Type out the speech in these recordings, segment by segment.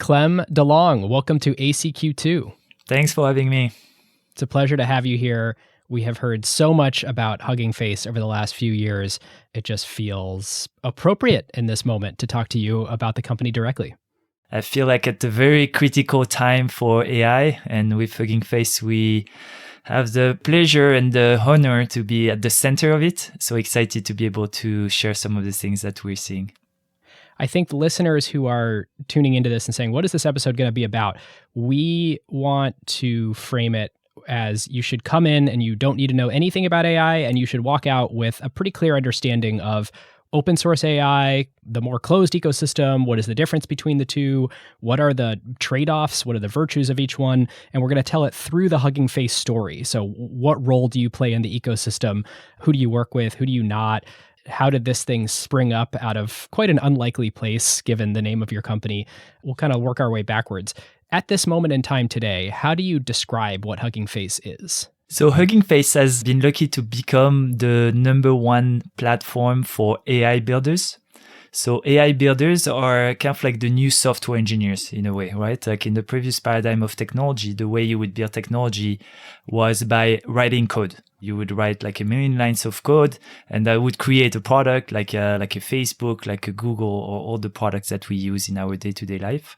Clem Delangue, welcome to ACQ2. Thanks for having me. It's a pleasure to have you here. We have heard so much about Hugging Face over the last few years. It just feels appropriate in this moment to talk to you about the company directly. I feel like at a very critical time for AI, and with Hugging Face, we have the pleasure and the honor to be at the center of it. So excited to be able to share some of the things that we're seeing. I think the listeners who are tuning into this and saying, what is this episode going to be about? We want to frame it as you should come in and you don't need to know anything about AI, and you should walk out with a pretty clear understanding of open source AI, the more closed ecosystem, what is the difference between the two, what are the trade-offs, what are the virtues of each one, and we're going to tell it through the Hugging Face story. So what role do you play in the ecosystem? Who do you work with? Who do you not? How did this thing spring up out of quite an unlikely place, given the name of your company? We'll kind of work our way backwards. At this moment in time today, how do you describe what Hugging Face is? So Hugging Face has been lucky to become the #1 platform for AI builders. So AI builders are kind of like the new software engineers in a way, right? Like in the previous paradigm of technology, the way you would build technology was by writing code. You would write like 1 million lines of code, and that would create a product like a Facebook, like a Google, or all the products that we use in our day-to-day life.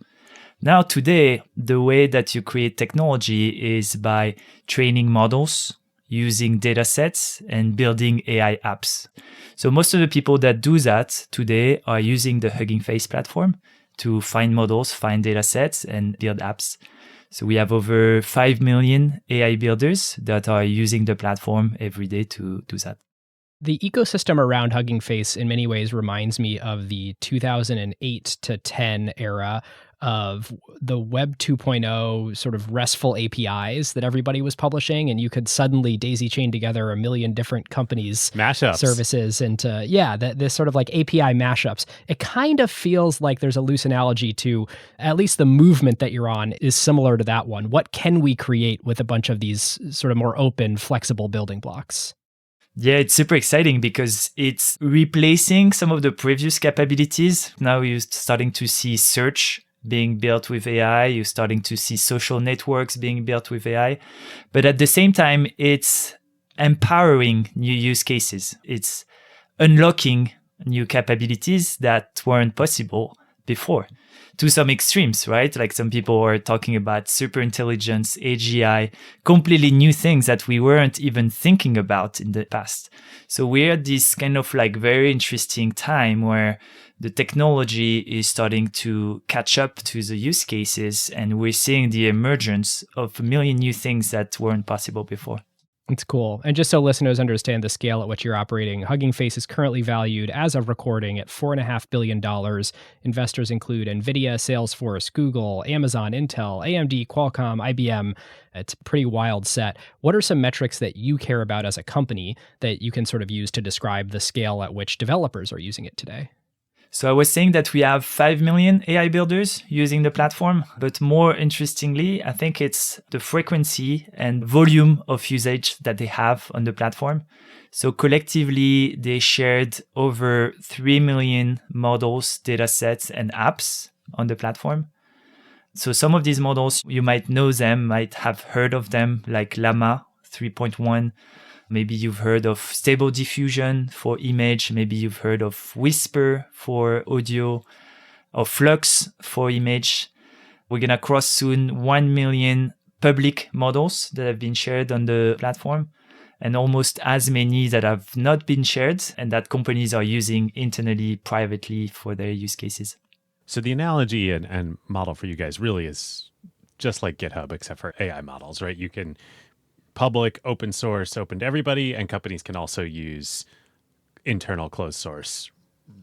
Now, today, the way that you create technology is by training models, using datasets, and building AI apps. So most of the people that do that today are using the Hugging Face platform to find models, find datasets, and build apps. So we have over 5 million AI builders that are using the platform every day to do that. The ecosystem around Hugging Face in many ways reminds me of the 2008 to 10 era of the Web 2.0 sort of RESTful APIs that everybody was publishing, and you could suddenly daisy chain together 1 million different companies' mashups, services into, this sort of like API mashups. It kind of feels like there's a loose analogy to at least the movement that you're on is similar to that one. What can we create with a bunch of these sort of more open, flexible building blocks? Yeah, it's super exciting because it's replacing some of the previous capabilities. Now you're starting to see search being built with AI. You're starting to see social networks being built with AI. But at the same time, it's empowering new use cases. It's unlocking new capabilities that weren't possible before, to some extremes, right? Like some people are talking about super intelligence, AGI, completely new things that we weren't even thinking about in the past. So we're at this kind of like very interesting time where the technology is starting to catch up to the use cases, and we're seeing the emergence of 1 million new things that weren't possible before. It's cool. And just so listeners understand the scale at which you're operating, Hugging Face is currently valued as of recording at $4.5 billion. Investors include NVIDIA, Salesforce, Google, Amazon, Intel, AMD, Qualcomm, IBM. It's a pretty wild set. What are some metrics that you care about as a company that you can sort of use to describe the scale at which developers are using it today? So I was saying that we have 5 million AI builders using the platform, but more interestingly, I think it's the frequency and volume of usage that they have on the platform. So collectively, they shared over 3 million models, datasets, and apps on the platform. So some of these models, you might know them, might have heard of them, like Llama 3.1. Maybe you've heard of Stable Diffusion for image. Maybe you've heard of Whisper for audio, or Flux for image. We're going to cross soon 1 million public models that have been shared on the platform, and almost as many that have not been shared and that companies are using internally, privately for their use cases. So the analogy and model for you guys really is just like GitHub, except for AI models, right? You can public, open source, open to everybody, and companies can also use internal closed source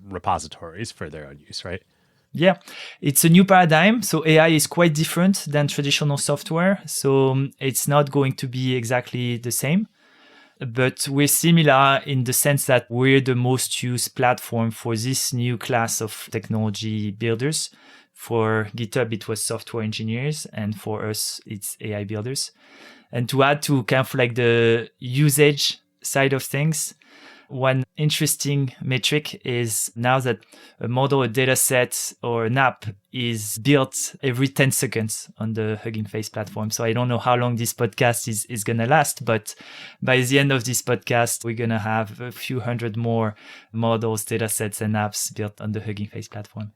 repositories for their own use, right? Yeah, it's a new paradigm. So AI is quite different than traditional software. So it's not going to be exactly the same. But we're similar in the sense that we're the most used platform for this new class of technology builders. For GitHub, it was software engineers, and for us, it's AI builders. And to add to kind of like the usage side of things, One interesting metric is now that a model, a data set, or an app is built every 10 seconds on the Hugging Face platform. So I don't know how long this podcast is going to last, but by the end of this podcast, we're going to have a few hundred more models, data sets, and apps built on the Hugging Face platform.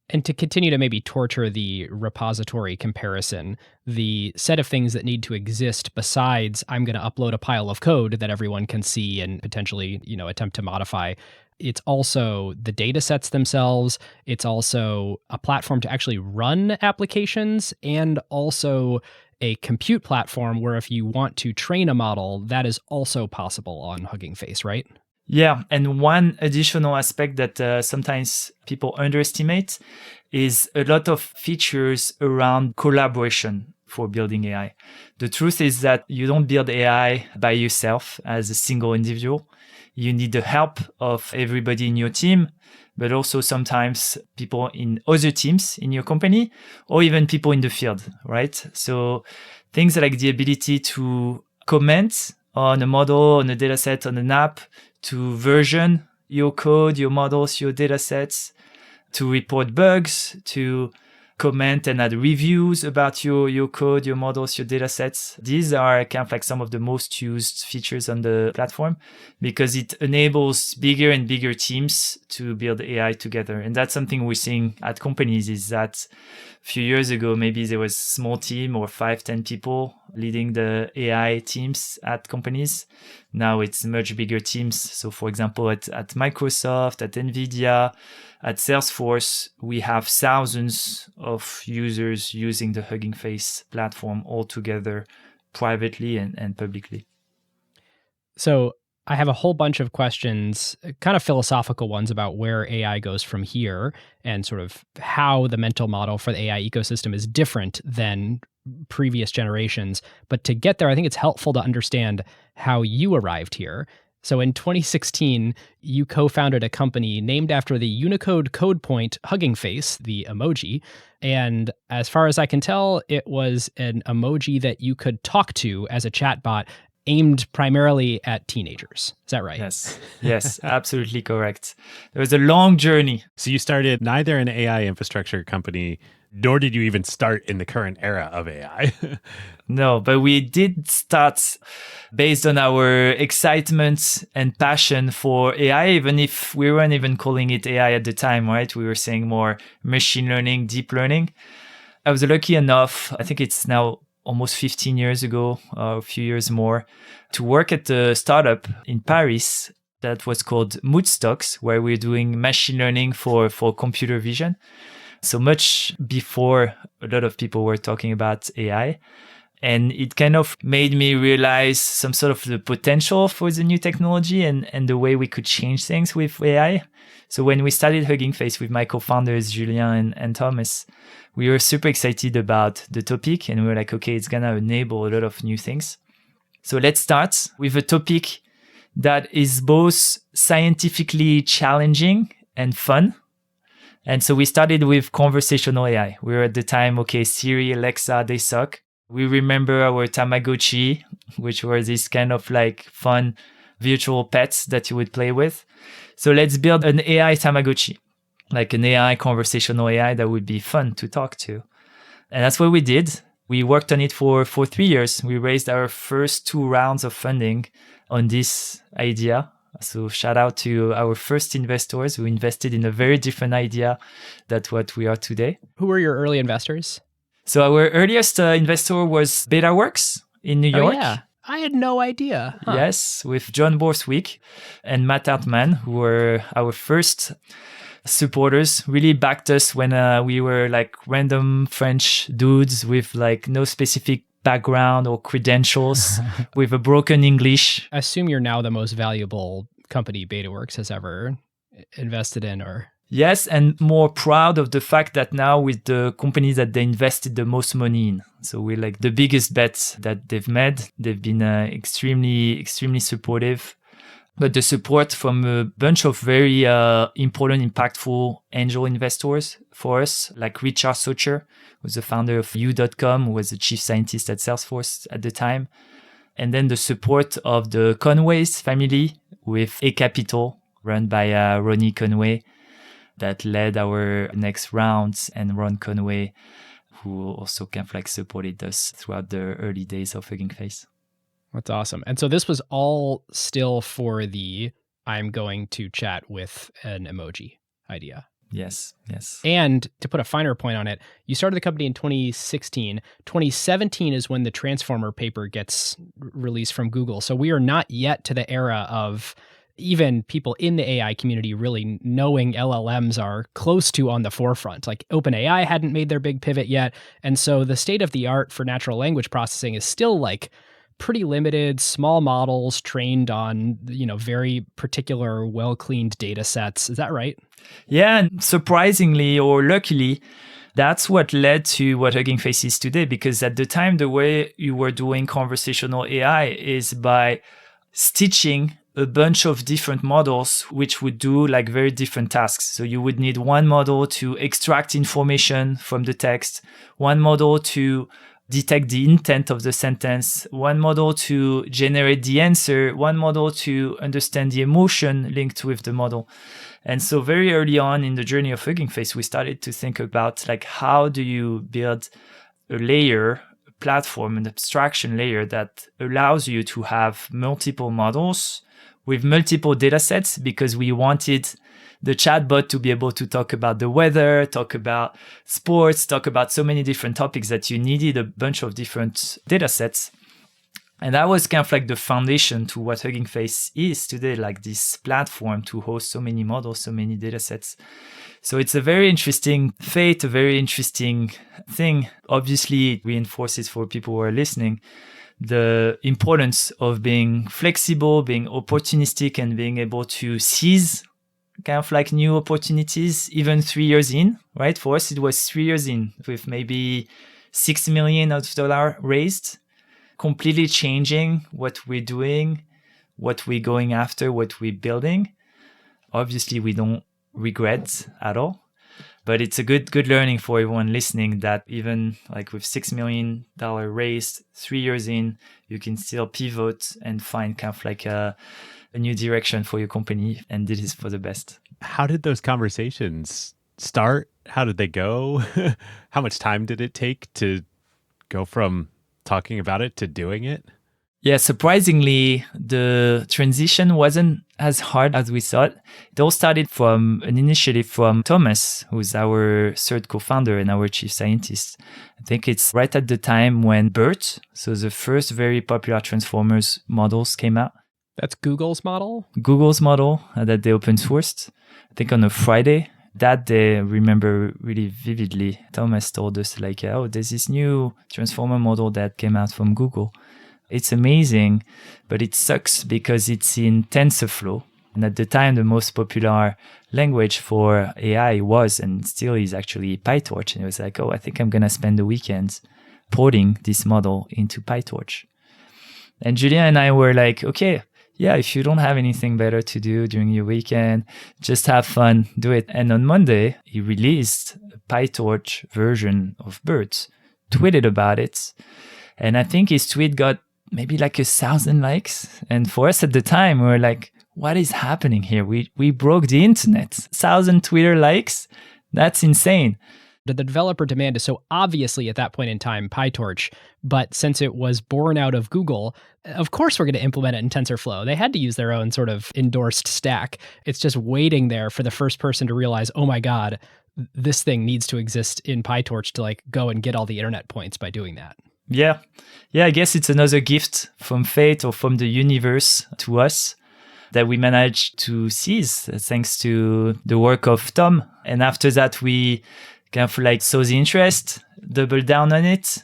And to continue to maybe torture the repository comparison, the set of things that need to exist besides I'm going to upload a pile of code that everyone can see and potentially, attempt to modify. It's also the data sets themselves. It's also a platform to actually run applications, and also a compute platform where if you want to train a model, that is also possible on Hugging Face, right? Yeah, and one additional aspect that sometimes people underestimate is a lot of features around collaboration for building AI. The truth is that you don't build AI by yourself as a single individual. You need the help of everybody in your team, but also sometimes people in other teams in your company, or even people in the field, right? So things like the ability to comment on a model, on a data set, on an app, to version your code, your models, your data sets, to report bugs, to comment and add reviews about your code, your models, your data sets. These are kind of like some of the most used features on the platform because it enables bigger and bigger teams to build AI together. And that's something we're seeing at companies is that a few years ago, maybe there was a small team or 5-10 people leading the AI teams at companies. Now it's much bigger teams. So for example, at Microsoft, at NVIDIA, at Salesforce, we have thousands of users using the Hugging Face platform all together privately and publicly. So I have a whole bunch of questions, kind of philosophical ones about where AI goes from here and sort of how the mental model for the AI ecosystem is different than previous generations. But to get there, I think it's helpful to understand how you arrived here. So in 2016, you co-founded a company named after the Unicode code point Hugging Face, the emoji. And as far as I can tell, it was an emoji that you could talk to as a chatbot aimed primarily at teenagers. Is that right? Yes, absolutely correct. There was a long journey. So you started neither an AI infrastructure company, nor did you even start in the current era of AI. No, but we did start based on our excitement and passion for AI, even if we weren't even calling it AI at the time, right? We were saying more machine learning, deep learning. I was lucky enough, I think it's now almost 15 years ago, a few years more, to work at a startup in Paris that was called Moats, where we're doing machine learning for computer vision. So much before a lot of people were talking about AI. And it kind of made me realize some sort of the potential for the new technology and the way we could change things with AI. So when we started Hugging Face with my co-founders, Julien and Thomas, we were super excited about the topic. And we were like, okay, it's going to enable a lot of new things. So let's start with a topic that is both scientifically challenging and fun. And so we started with conversational AI. We were at the time, okay, Siri, Alexa, they suck. We remember our Tamagotchi, which were this kind of like fun virtual pets that you would play with. So let's build an AI Tamagotchi, like an AI conversational AI that would be fun to talk to. And that's what we did. We worked on it for 3 years. We raised our first 2 rounds of funding on this idea. So shout out to our first investors who invested in a very different idea than what we are today. Who were your early investors? So our earliest investor was BetaWorks in New York. Oh, yeah. I had no idea. Huh. Yes, with John Borswick and Matt Hartman, who were our first supporters, really backed us when we were like random French dudes with like no specific background or credentials with a broken English. I assume you're now the most valuable company BetaWorks has ever invested in, or... Yes, and more proud of the fact that now with the companies that they invested the most money in. So we're like the biggest bets that they've made. They've been extremely supportive. But the support from a bunch of very important, impactful angel investors for us, like Richard Socher, who was the founder of U.com, who was the chief scientist at Salesforce at the time. and then the support of the Conway's family with A Capital, run by Ronnie Conway, that led our next rounds, and Ron Conway, who also kind of like supported us throughout the early days of Hugging Face. That's awesome. And so this was all still for the I'm going to chat with an emoji idea. Yes. And to put a finer point on it, you started the company in 2016. 2017 is when the Transformer paper gets released from Google. So we are not yet to the era of even people in the AI community really knowing LLMs are close to on the forefront. Like OpenAI hadn't made their big pivot yet. And so the state of the art for natural language processing is still like pretty limited, small models trained on, very particular, well-cleaned data sets. Is that right? Yeah, and surprisingly or luckily, that's what led to what Hugging Face is today. Because at the time, the way you were doing conversational AI is by stitching a bunch of different models which would do like very different tasks. So you would need one model to extract information from the text, one model to detect the intent of the sentence, one model to generate the answer, one model to understand the emotion linked with the model. And so very early on in the journey of Hugging Face, we started to think about like, how do you build a layer, a platform, an abstraction layer that allows you to have multiple models with multiple data sets, because we wanted the chatbot to be able to talk about the weather, talk about sports, talk about so many different topics that you needed a bunch of different data sets. And that was kind of like the foundation to what Hugging Face is today, like this platform to host so many models, so many data sets. So it's a very interesting fate, a very interesting thing. Obviously, it reinforces for people who are listening the importance of being flexible, being opportunistic, and being able to seize kind of like new opportunities, even 3 years in, right? For us, it was 3 years in with maybe $6 million raised, completely changing what we're doing, what we're going after, what we're building. Obviously, we don't regret at all, but it's a good learning for everyone listening that even like with $6 million raised 3 years in, you can still pivot and find kind of like a new direction for your company, and this is for the best. How did those conversations start? How did they go? How much time did it take to go from talking about it to doing it? Yeah, surprisingly, the transition wasn't as hard as we thought. It all started from an initiative from Thomas, who's our third co-founder and our chief scientist. I think it's right at the time when BERT, so the first very popular transformers models came out. That's Google's model? Google's model that they open sourced, I think on a Friday. That day, I remember really vividly, Thomas told us like, oh, there's this new transformer model that came out from Google. It's amazing, but it sucks because it's in TensorFlow. And at the time, the most popular language for AI was and still is actually PyTorch. And it was like, oh, I think I'm going to spend the weekend porting this model into PyTorch. And Julia and I were like, okay, yeah, if you don't have anything better to do during your weekend, just have fun, do it. And on Monday, he released a PyTorch version of BERT, tweeted about it. And I think his tweet got maybe like 1,000 likes. And for us at the time, we were like, what is happening here? We broke the internet. 1,000 Twitter likes? That's insane. The developer demand is so obviously at that point in time PyTorch, but since it was born out of Google, of course we're going to implement it in TensorFlow. They had to use their own sort of endorsed stack. It's just waiting there for the first person to realize, oh my God, this thing needs to exist in PyTorch to like go and get all the internet points by doing that. Yeah, I guess it's another gift from fate or from the universe to us that we managed to seize thanks to the work of Tom. And after that, we kind of like saw the interest, doubled down on it.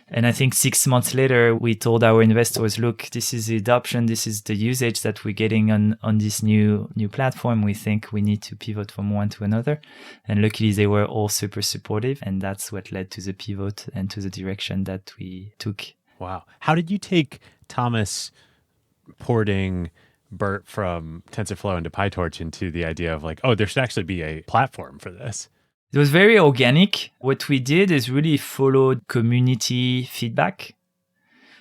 And I think 6 months later, we told our investors, look, this is the adoption, this is the usage that we're getting on this new platform. We think we need to pivot from one to another. And luckily, they were all super supportive. And that's what led to the pivot and to the direction that we took. Wow. How did you take Thomas porting BERT from TensorFlow into PyTorch into the idea of like, oh, there should actually be a platform for this? It was very organic. What we did is really followed community feedback.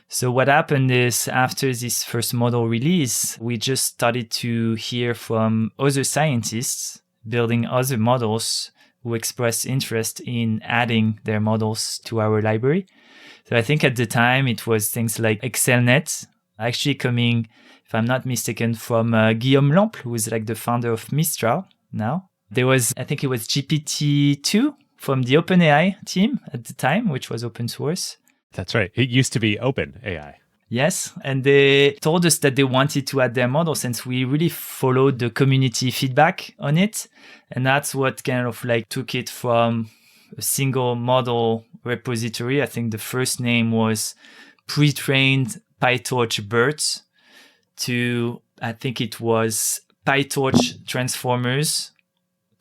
So what happened is after this first model release, we just started to hear from other scientists building other models who expressed interest in adding their models to our library. So I think at the time it was things like ExcelNet, actually coming, if I'm not mistaken, from Guillaume Lample, who is like the founder of Mistral now. There was, I think it was GPT-2 from the OpenAI team at the time, which was open source. That's right. It used to be Open AI. Yes, and they told us that they wanted to add their model since we really followed the community feedback on it. And that's what kind of like took it from a single model repository. I think the first name was pre-trained PyTorch BERT to, I think it was PyTorch Transformers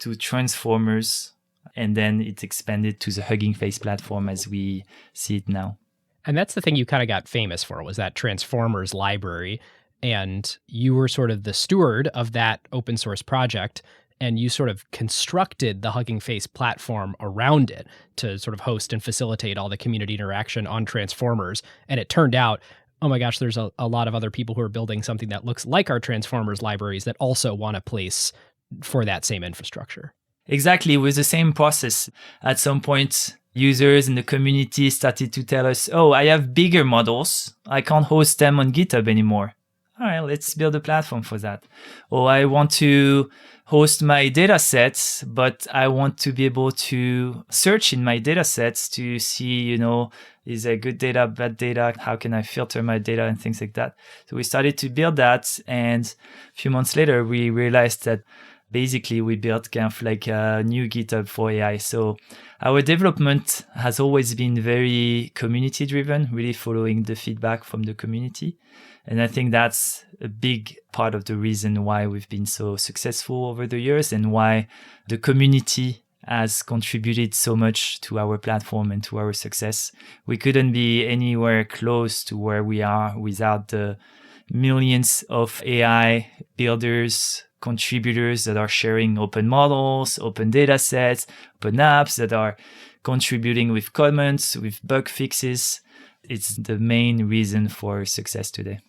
to Transformers. And then it expanded to the Hugging Face platform as we see it now. And that's the thing you kind of got famous for, was that Transformers library. And you were sort of the steward of that open source project. And you sort of constructed the Hugging Face platform around it to sort of host and facilitate all the community interaction on Transformers. And it turned out, oh my gosh, there's a lot of other people who are building something that looks like our Transformers libraries that also want a place for that same infrastructure. Exactly, with the same process. At some point, users in the community started to tell us, oh, I have bigger models. I can't host them on GitHub anymore. All right, let's build a platform for that. Or I want to host my data sets, but I want to be able to search in my data sets to see, is there good data, bad data? How can I filter my data and things like that? So we started to build that. And a few months later, we realized that basically we built kind of like a new GitHub for AI. So our development has always been very community driven, really following the feedback from the community. And I think that's a big part of the reason why we've been so successful over the years and why the community has contributed so much to our platform and to our success. We couldn't be anywhere close to where we are without the millions of AI builders, contributors that are sharing open models, open data sets, open apps, that are contributing with comments, with bug fixes. It's the main reason for success today.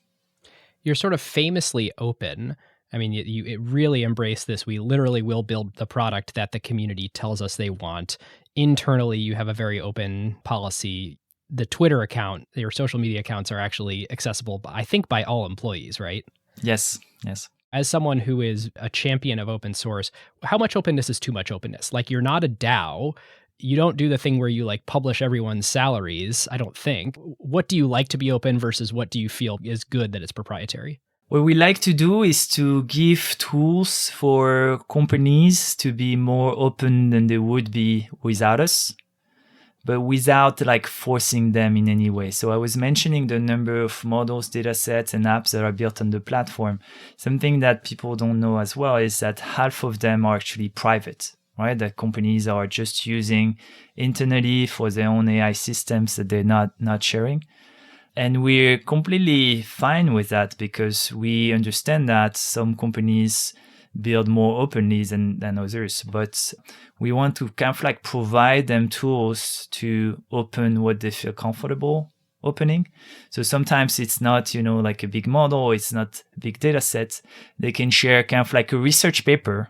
You're sort of famously open. I mean, you really embrace this. We literally will build the product that the community tells us they want. Internally, you have a very open policy. The Twitter account, your social media accounts are actually accessible, I think, by all employees, right? Yes. As someone who is a champion of open source, how much openness is too much openness? Like, you're not a DAO. You don't do the thing where you like publish everyone's salaries, I don't think. What do you like to be open versus what do you feel is good that it's proprietary? What we like to do is to give tools for companies to be more open than they would be without us, but without like forcing them in any way. So I was mentioning the number of models, data sets, and apps that are built on the platform. Something that people don't know as well is that half of them are actually private, right? That companies are just using internally for their own AI systems that they're not sharing. And we're completely fine with that because we understand that some companies build more openly than others, but we want to kind of like provide them tools to open what they feel comfortable opening. So sometimes it's not, like a big model, it's not a big data set. They can share kind of like a research paper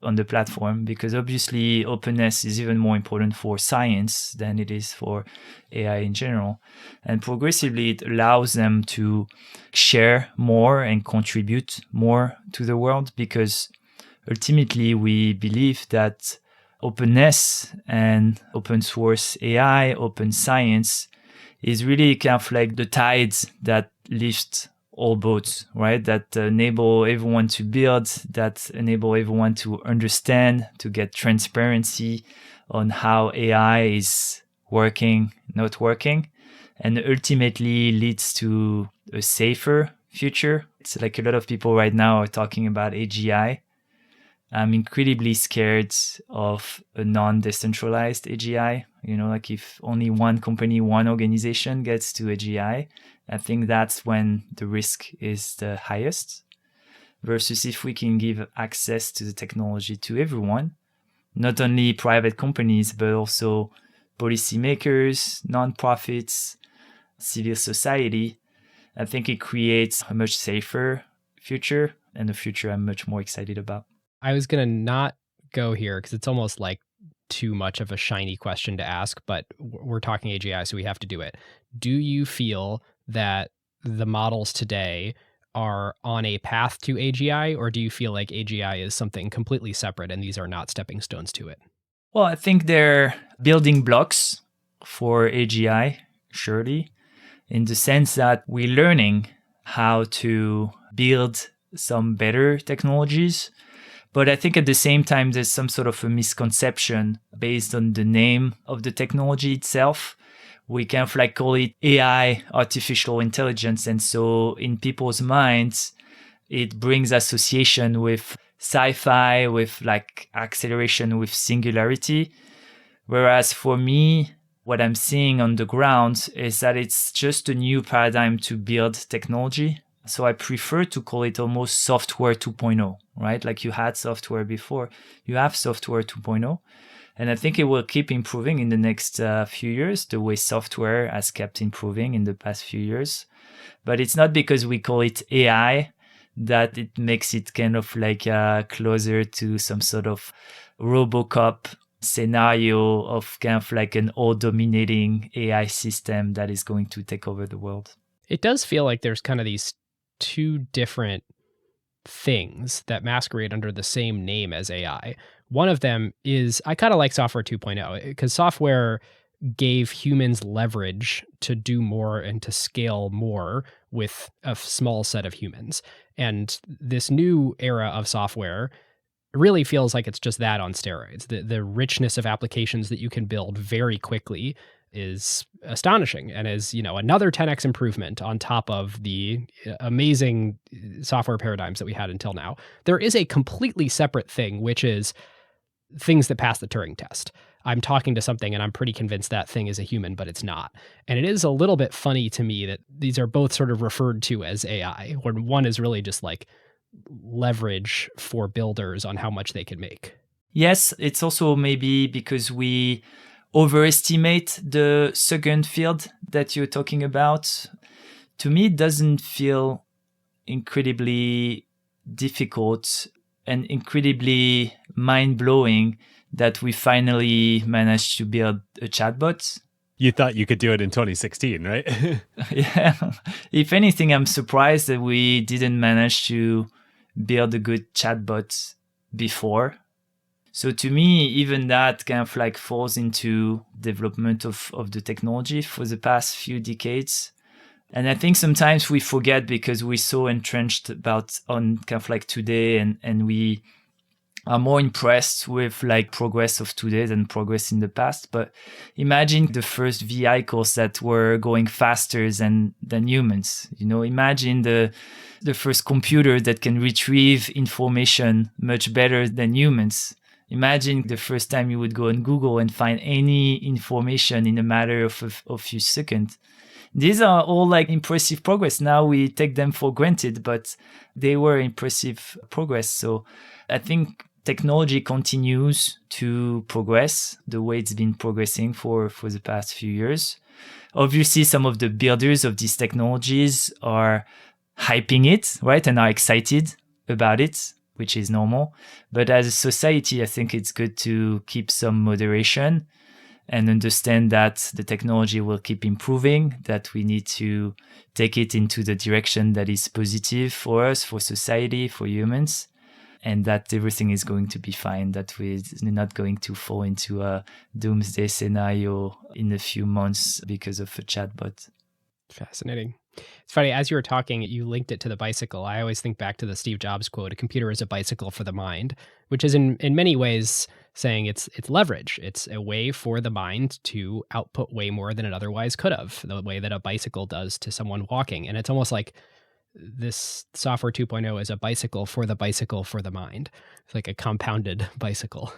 on the platform because obviously openness is even more important for science than it is for AI in general. And progressively it allows them to share more and contribute more to the world because ultimately we believe that openness and open source AI, open science is really kind of like the tides that lift all boats, right? That enable everyone to build, that enable everyone to understand, to get transparency on how AI is working, not working, and ultimately leads to a safer future. It's like a lot of people right now are talking about AGI. I'm incredibly scared of a non-decentralized AGI. Like if only one company, one organization gets to AGI, I think that's when the risk is the highest. Versus if we can give access to the technology to everyone, not only private companies, but also policymakers, nonprofits, civil society, I think it creates a much safer future and a future I'm much more excited about. I was going to not go here because it's almost like too much of a shiny question to ask, but we're talking AGI, so we have to do it. Do you feel that the models today are on a path to AGI, or do you feel like AGI is something completely separate and these are not stepping stones to it? Well, I think they're building blocks for AGI, surely, in the sense that we're learning how to build some better technologies. But I think at the same time, there's some sort of a misconception based on the name of the technology itself. We kind of like call it AI, artificial intelligence. And so in people's minds, it brings association with sci-fi, with like acceleration, with singularity. Whereas for me, what I'm seeing on the ground is that it's just a new paradigm to build technology. So I prefer to call it almost software 2.0, right? Like you had software before, you have software 2.0. And I think it will keep improving in the next few years, the way software has kept improving in the past few years. But it's not because we call it AI that it makes it kind of like closer to some sort of RoboCop scenario of kind of like an all-dominating AI system that is going to take over the world. It does feel like there's kind of these two different things that masquerade under the same name as AI. One of them is, I kind of like software 2.0 because software gave humans leverage to do more and to scale more with a small set of humans. And this new era of software really feels like it's just that on steroids. The richness of applications that you can build very quickly is astonishing and is, another 10x improvement on top of the amazing software paradigms that we had until now. There is a completely separate thing, which is things that pass the Turing test. I'm talking to something and I'm pretty convinced that thing is a human, but it's not. And it is a little bit funny to me that these are both sort of referred to as AI, when one is really just like leverage for builders on how much they can make. Yes, it's also maybe because we overestimate the second field that you're talking about. To me, it doesn't feel incredibly difficult and incredibly mind-blowing that we finally managed to build a chatbot. You thought you could do it in 2016, right? Yeah. If anything, I'm surprised that we didn't manage to build a good chatbot before. So to me, even that kind of like falls into development of the technology for the past few decades. And I think sometimes we forget because we're so entrenched on kind of like today and we are more impressed with like progress of today than progress in the past. But imagine the first vehicles that were going faster than humans. Imagine the first computer that can retrieve information much better than humans. Imagine the first time you would go on Google and find any information in a matter of a few seconds. These are all like impressive progress. Now we take them for granted, but they were impressive progress. So I think technology continues to progress the way it's been progressing for the past few years. Obviously, some of the builders of these technologies are hyping it, right? And are excited about it, which is normal. But as a society, I think it's good to keep some moderation and understand that the technology will keep improving, that we need to take it into the direction that is positive for us, for society, for humans, and that everything is going to be fine, that we're not going to fall into a doomsday scenario in a few months because of a chatbot. Fascinating. It's funny, as you were talking, you linked it to the bicycle. I always think back to the Steve Jobs quote, "A computer is a bicycle for the mind," which is in many ways saying it's leverage. It's a way for the mind to output way more than it otherwise could have, the way that a bicycle does to someone walking. And it's almost like this software 2.0 is a bicycle for the mind. It's like a compounded bicycle.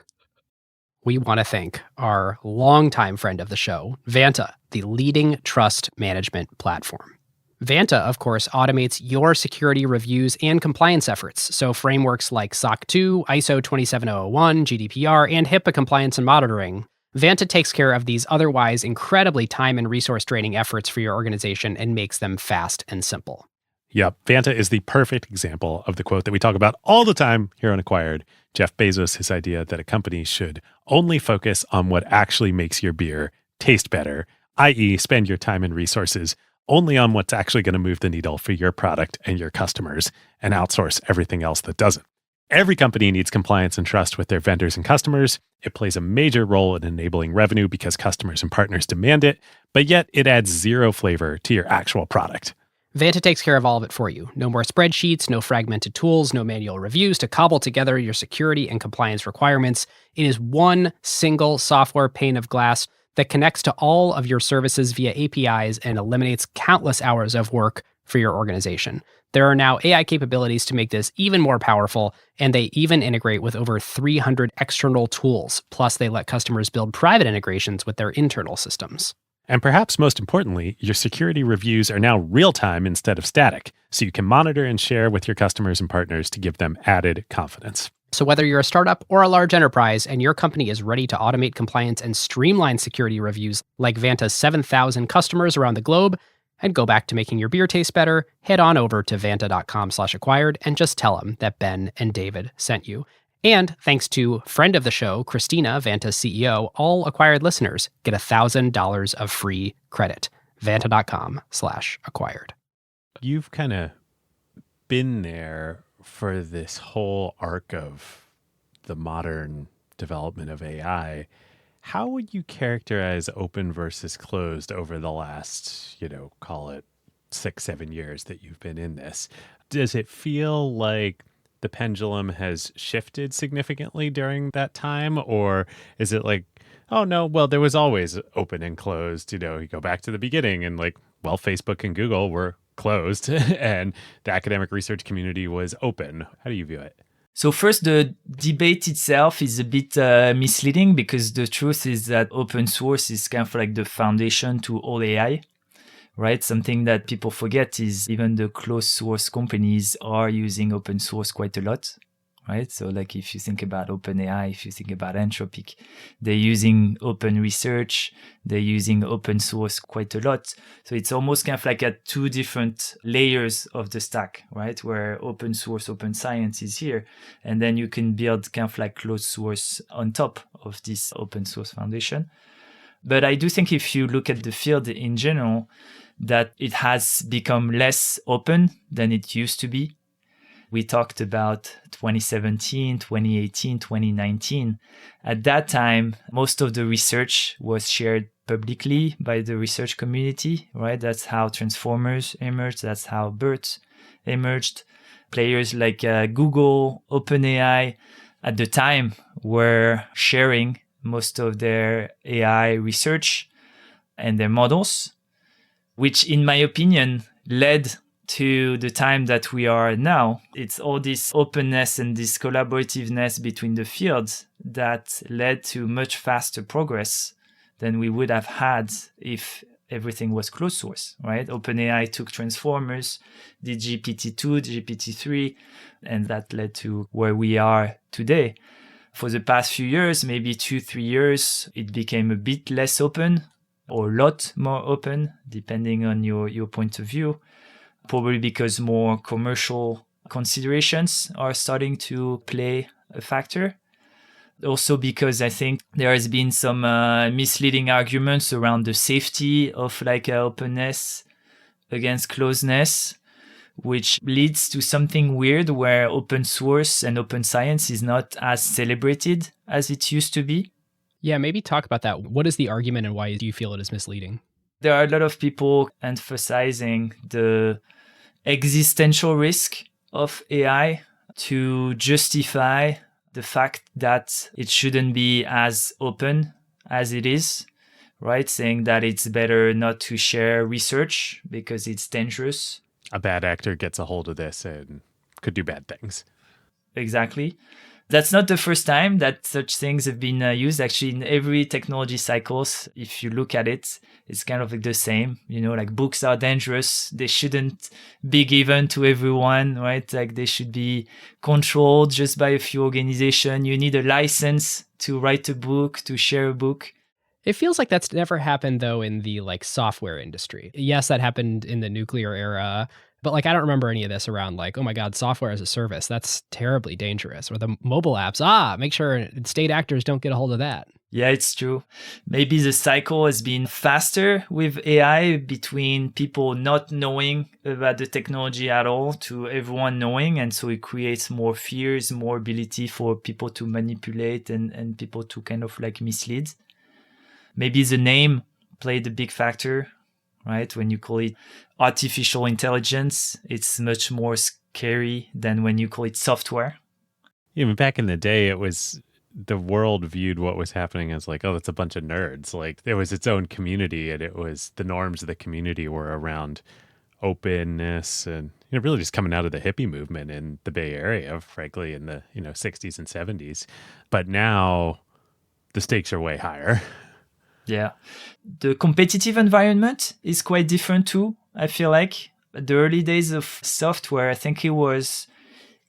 We want to thank our longtime friend of the show, Vanta, the leading trust management platform. Vanta, of course, automates your security reviews and compliance efforts, so frameworks like ACQ2, ISO 27001, GDPR, and HIPAA compliance and monitoring Vanta takes care of these otherwise incredibly time and resource draining efforts for your organization and makes them fast and simple. Yep, Vanta is the perfect example of the quote that we talk about all the time here on Acquired. Jeff Bezos' his idea that a company should only focus on what actually makes your beer taste better, i.e., spend your time and resources only on what's actually going to move the needle for your product and your customers, and outsource everything else that doesn't. Every company needs compliance and trust with their vendors and customers. It plays a major role in enabling revenue because customers and partners demand it, but yet it adds zero flavor to your actual product. Vanta takes care of all of it for you. No more spreadsheets, no fragmented tools, no manual reviews to cobble together your security and compliance requirements. It is one single software pane of glass that connects to all of your services via APIs and eliminates countless hours of work for your organization. There are now AI capabilities to make this even more powerful, and they even integrate with over 300 external tools. Plus, they let customers build private integrations with their internal systems. And perhaps most importantly, your security reviews are now real-time instead of static, so you can monitor and share with your customers and partners to give them added confidence. So whether you're a startup or a large enterprise and your company is ready to automate compliance and streamline security reviews like Vanta's 7,000 customers around the globe, and go back to making your beer taste better, head on over to vanta.com/acquired and just tell them that Ben and David sent you. And thanks to friend of the show, Christina, Vanta's CEO, all Acquired listeners get $1,000 of free credit. Vanta.com/acquired. You've kind of been there for this whole arc of the modern development of AI. How would you characterize open versus closed over the last, call it 6-7 years that you've been in this? Does it feel like the pendulum has shifted significantly during that time? Or is it like, oh no, well, there was always open and closed, you go back to the beginning and Facebook and Google were closed and the academic research community was open. How do you view it? So first, the debate itself is a bit misleading because the truth is that open source is kind of like the foundation to all AI, right? Something that people forget is even the closed source companies are using open source quite a lot, right? So like if you think about OpenAI, if you think about Anthropic, they're using open research, they're using open source quite a lot. So it's almost kind of like at two different layers of the stack, right? Where open source, open science is here. And then you can build kind of like closed source on top of this open source foundation. But I do think if you look at the field in general, that it has become less open than it used to be. We talked about 2017, 2018, 2019. At that time, most of the research was shared publicly by the research community, right? That's how transformers emerged. That's how BERT emerged. Players like Google, OpenAI, at the time were sharing most of their AI research and their models, which in my opinion led to the time that we are now. It's all this openness and this collaborativeness between the fields that led to much faster progress than we would have had if everything was closed source, right? OpenAI took transformers, did GPT-2, GPT-3, and that led to where we are today. For the past few years, maybe 2-3 years, it became a bit less open or a lot more open, depending on your point of view. Probably because more commercial considerations are starting to play a factor. Also because I think there has been some misleading arguments around the safety of openness against closeness, which leads to something weird where open source and open science is not as celebrated as it used to be. Yeah, maybe talk about that. What is the argument and why do you feel it is misleading? There are a lot of people emphasizing the existential risk of AI to justify the fact that it shouldn't be as open as it is, right? Saying that it's better not to share research because it's dangerous. A bad actor gets a hold of this and could do bad things. Exactly. That's not the first time that such things have been used. Actually, in every technology cycles, if you look at it, it's kind of like the same. Books are dangerous. They shouldn't be given to everyone, right? They should be controlled just by a few organizations. You need a license to write a book, to share a book. It feels like that's never happened though in the like software industry. Yes, that happened in the nuclear era, but like I don't remember any of this around like, oh my God, software as a service. That's terribly dangerous. Or the mobile apps. Make sure state actors don't get a hold of that. Yeah, it's true. Maybe the cycle has been faster with AI between people not knowing about the technology at all to everyone knowing. And so it creates more fears, more ability for people to manipulate and people to kind of like mislead. Maybe the name played a big factor, right? When you call it artificial intelligence, it's much more scary than when you call it software. Even back in the day, it was the world viewed what was happening as like, oh, that's a bunch of nerds. Like there was its own community, and it was the norms of the community were around openness and really just coming out of the hippie movement in the Bay Area, frankly, in the 60s and 70s. But now the stakes are way higher. Yeah. The competitive environment is quite different too, I feel like. The early days of software, I think it was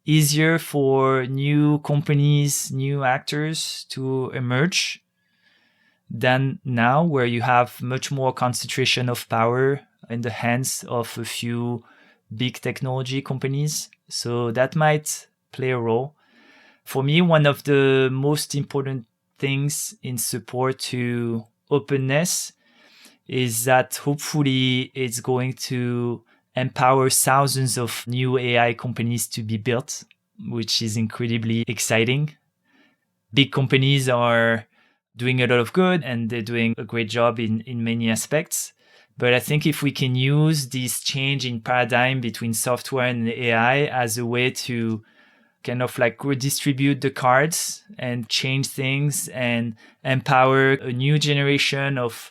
easier for new companies, new actors to emerge than now, where you have much more concentration of power in the hands of a few big technology companies. So that might play a role. For me, one of the most important things in support to openness is that hopefully it's going to empower thousands of new AI companies to be built, which is incredibly exciting. Big companies are doing a lot of good and they're doing a great job in many aspects. But I think if we can use this change in paradigm between software and AI as a way to kind of like redistribute the cards and change things and empower a new generation of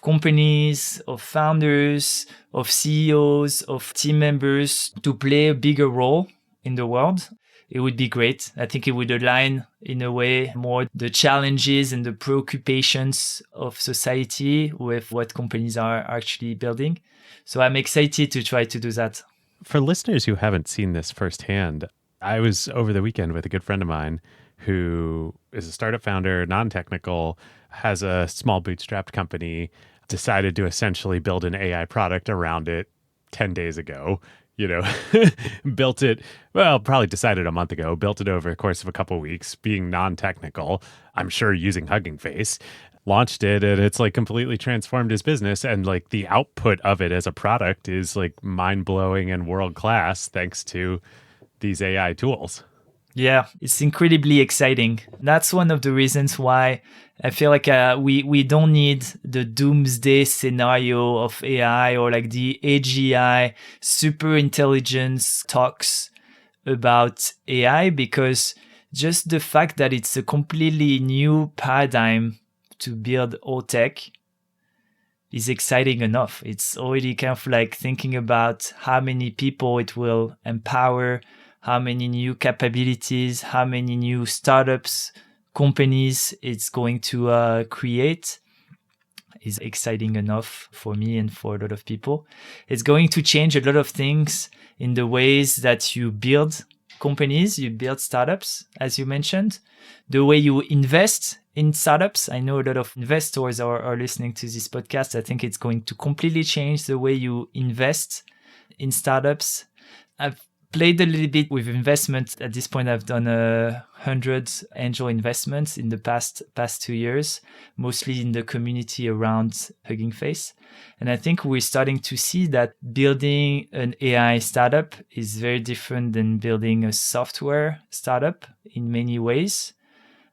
companies, of founders, of CEOs, of team members to play a bigger role in the world, it would be great. I think it would align in a way more the challenges and the preoccupations of society with what companies are actually building. So I'm excited to try to do that. For listeners who haven't seen this firsthand, I was over the weekend with a good friend of mine who is a startup founder, non-technical, has a small bootstrapped company, decided to essentially build an AI product around it 10 days ago, built it, probably decided a month ago, built it over the course of a couple of weeks, being non-technical, I'm sure using Hugging Face, launched it, and it's like completely transformed his business. And like the output of it as a product is like mind-blowing and world-class thanks to these AI tools. Yeah, it's incredibly exciting. That's one of the reasons why I feel like we don't need the doomsday scenario of AI or like the AGI super intelligence talks about AI, because just the fact that it's a completely new paradigm to build all tech is exciting enough. It's already kind of like thinking about how many people it will empower, how many new capabilities, how many new startups, companies it's going to create is exciting enough for me and for a lot of people. It's going to change a lot of things in the ways that you build companies, you build startups, as you mentioned, the way you invest in startups. I know a lot of investors are listening to this podcast. I think it's going to completely change the way you invest in startups. I've played a little bit with investment. At this point, I've done 100 angel investments in the past 2 years, mostly in the community around Hugging Face. And I think we're starting to see that building an AI startup is very different than building a software startup in many ways.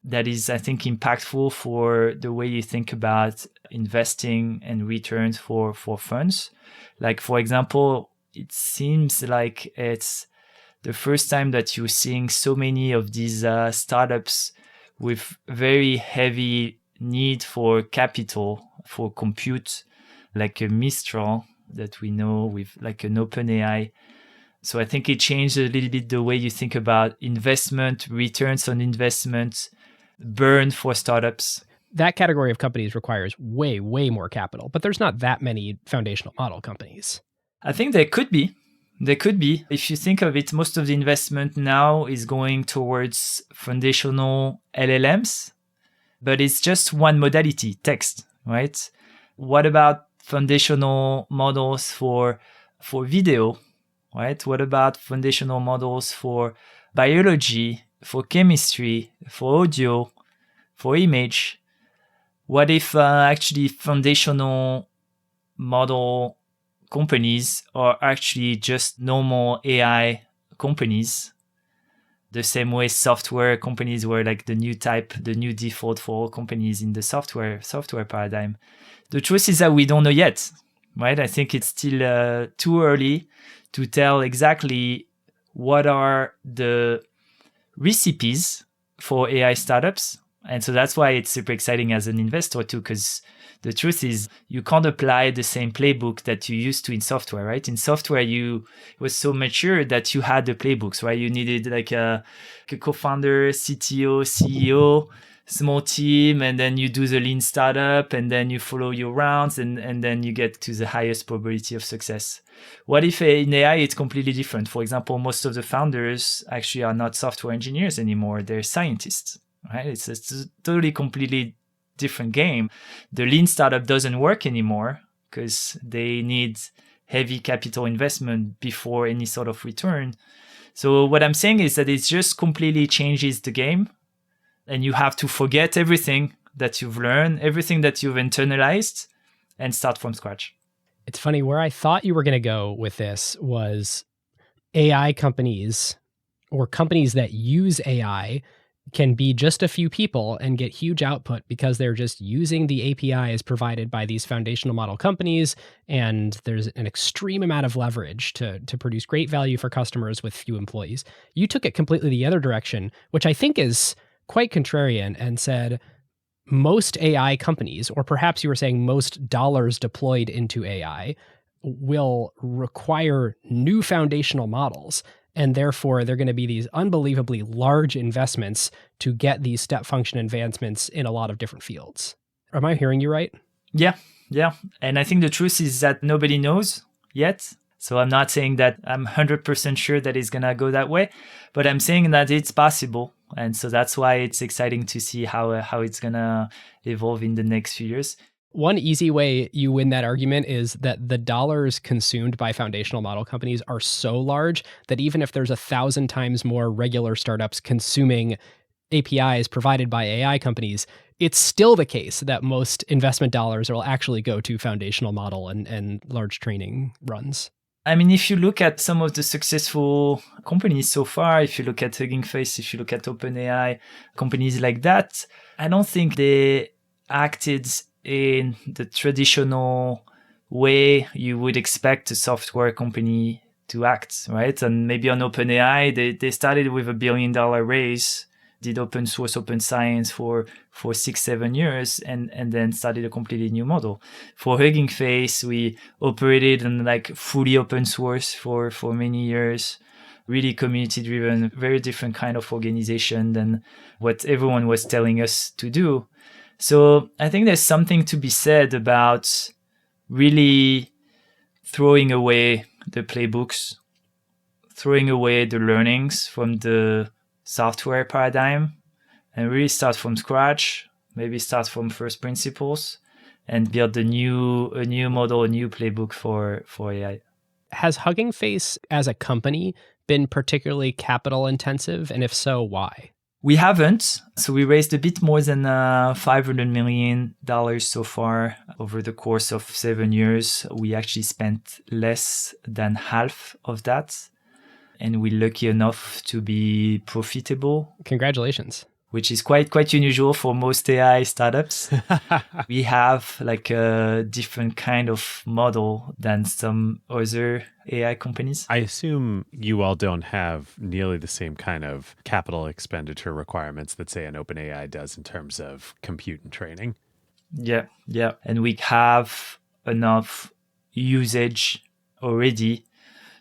That is, I think, impactful for the way you think about investing and returns for funds. Like, for example, it seems like it's the first time that you're seeing so many of these startups with very heavy need for capital, for compute, like a Mistral that we know with like an OpenAI. So I think it changed a little bit the way you think about investment, returns on investment, burn for startups. That category of companies requires way, way more capital, but there's not that many foundational model companies. I think there could be. There could be. If you think of it, most of the investment now is going towards foundational LLMs, but it's just one modality, text, right? What about foundational models for video, right? What about foundational models for biology, for chemistry, for audio, for image? What if actually foundational model companies are actually just normal AI companies? The same way software companies were like the new default for all companies in the software paradigm. The truth is that we don't know yet, right? I think it's still too early to tell exactly what are the recipes for AI startups. And so that's why it's super exciting as an investor too, because the truth is you can't apply the same playbook that you used to in software, right? In software, it was so mature that you had the playbooks, right? You needed like a co-founder, CTO, CEO, small team, and then you do the lean startup, and then you follow your rounds, and then you get to the highest probability of success. What if in AI, it's completely different? For example, most of the founders actually are not software engineers anymore. They're scientists, right? It's a totally completely different game. The lean startup doesn't work anymore because they need heavy capital investment before any sort of return. So what I'm saying is that it just completely changes the game, and you have to forget everything that you've learned, everything that you've internalized, and start from scratch. It's funny, where I thought you were going to go with this was AI companies or companies that use AI can be just a few people and get huge output because they're just using the APIs provided by these foundational model companies, and there's an extreme amount of leverage to produce great value for customers with few employees. You took it completely the other direction, which I think is quite contrarian, and said most AI companies, or perhaps you were saying most dollars deployed into AI, will require new foundational models. And therefore, they're going to be these unbelievably large investments to get these step function advancements in a lot of different fields. Am I hearing you right? Yeah. And I think the truth is that nobody knows yet. So I'm not saying that I'm 100% sure that it's going to go that way, but I'm saying that it's possible. And so that's why it's exciting to see how it's going to evolve in the next few years. One easy way you win that argument is that the dollars consumed by foundational model companies are so large that even if there's 1,000 times more regular startups consuming APIs provided by AI companies, it's still the case that most investment dollars will actually go to foundational model and large training runs. I mean, if you look at some of the successful companies so far, if you look at Hugging Face, if you look at OpenAI, companies like that, I don't think they acted in the traditional way you would expect a software company to act, right? And maybe on OpenAI, they started with $1 billion raise, did open source, open science for 6-7 years, and then started a completely new model. For Hugging Face, we operated in like fully open source for many years, really community driven, very different kind of organization than what everyone was telling us to do. So I think there's something to be said about really throwing away the playbooks, throwing away the learnings from the software paradigm, and really start from scratch, maybe start from first principles, and build a new model, a new playbook for AI. Has Hugging Face as a company been particularly capital intensive? And if so, why? We haven't. So we raised a bit more than $500 million so far over the course of 7 years. We actually spent less than half of that. And we're lucky enough to be profitable. Congratulations. Which is quite unusual for most AI startups. We have like a different kind of model than some other AI companies. I assume you all don't have nearly the same kind of capital expenditure requirements that, say, an OpenAI does in terms of compute and training. Yeah. And we have enough usage already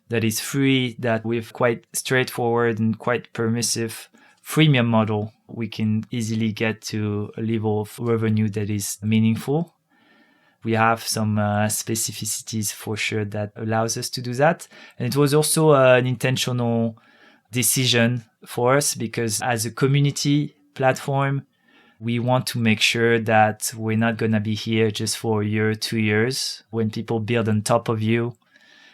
that is free, that with quite straightforward and quite permissive freemium model, we can easily get to a level of revenue that is meaningful. We have some specificities for sure that allows us to do that. And it was also an intentional decision for us because as a community platform, We want to make sure that we're not going to be here just for a year, 2 years. When people build on top of you,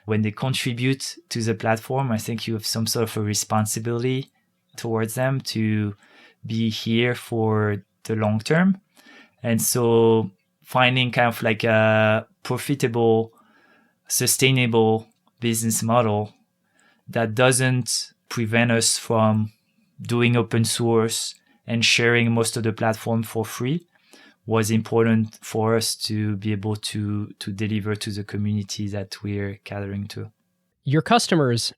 when they contribute to the platform, I think you have some sort of a responsibility towards them to be here for the long term. And so finding kind of like a profitable, sustainable business model that doesn't prevent us from doing open source and sharing most of the platform for free was important for us to be able to deliver to the community that we're catering to. Your customers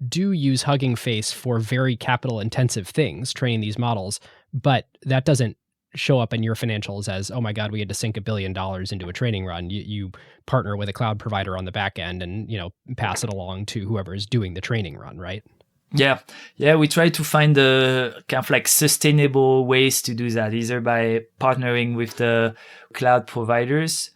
do use Hugging Face for very capital intensive things, training these models, but that doesn't show up in your financials as, oh my God, we had to sink $1 billion into a training run. You partner with a cloud provider on the back end and, pass it along to whoever is doing the training run, right? Yeah. We try to find the kind of like sustainable ways to do that, either by partnering with the cloud providers,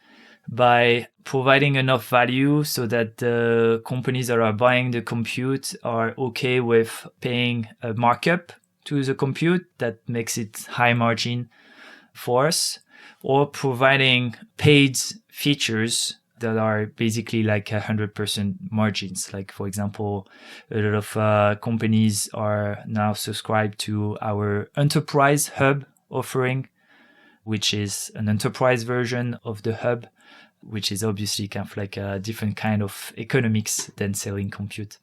by providing enough value so that the companies that are buying the compute are okay with paying a markup to the compute that makes it high margin for us, or providing paid features that are basically like 100% margins. Like, for example, a lot of companies are now subscribed to our enterprise hub offering, which is an enterprise version of the hub, which is obviously kind of like a different kind of economics than selling compute.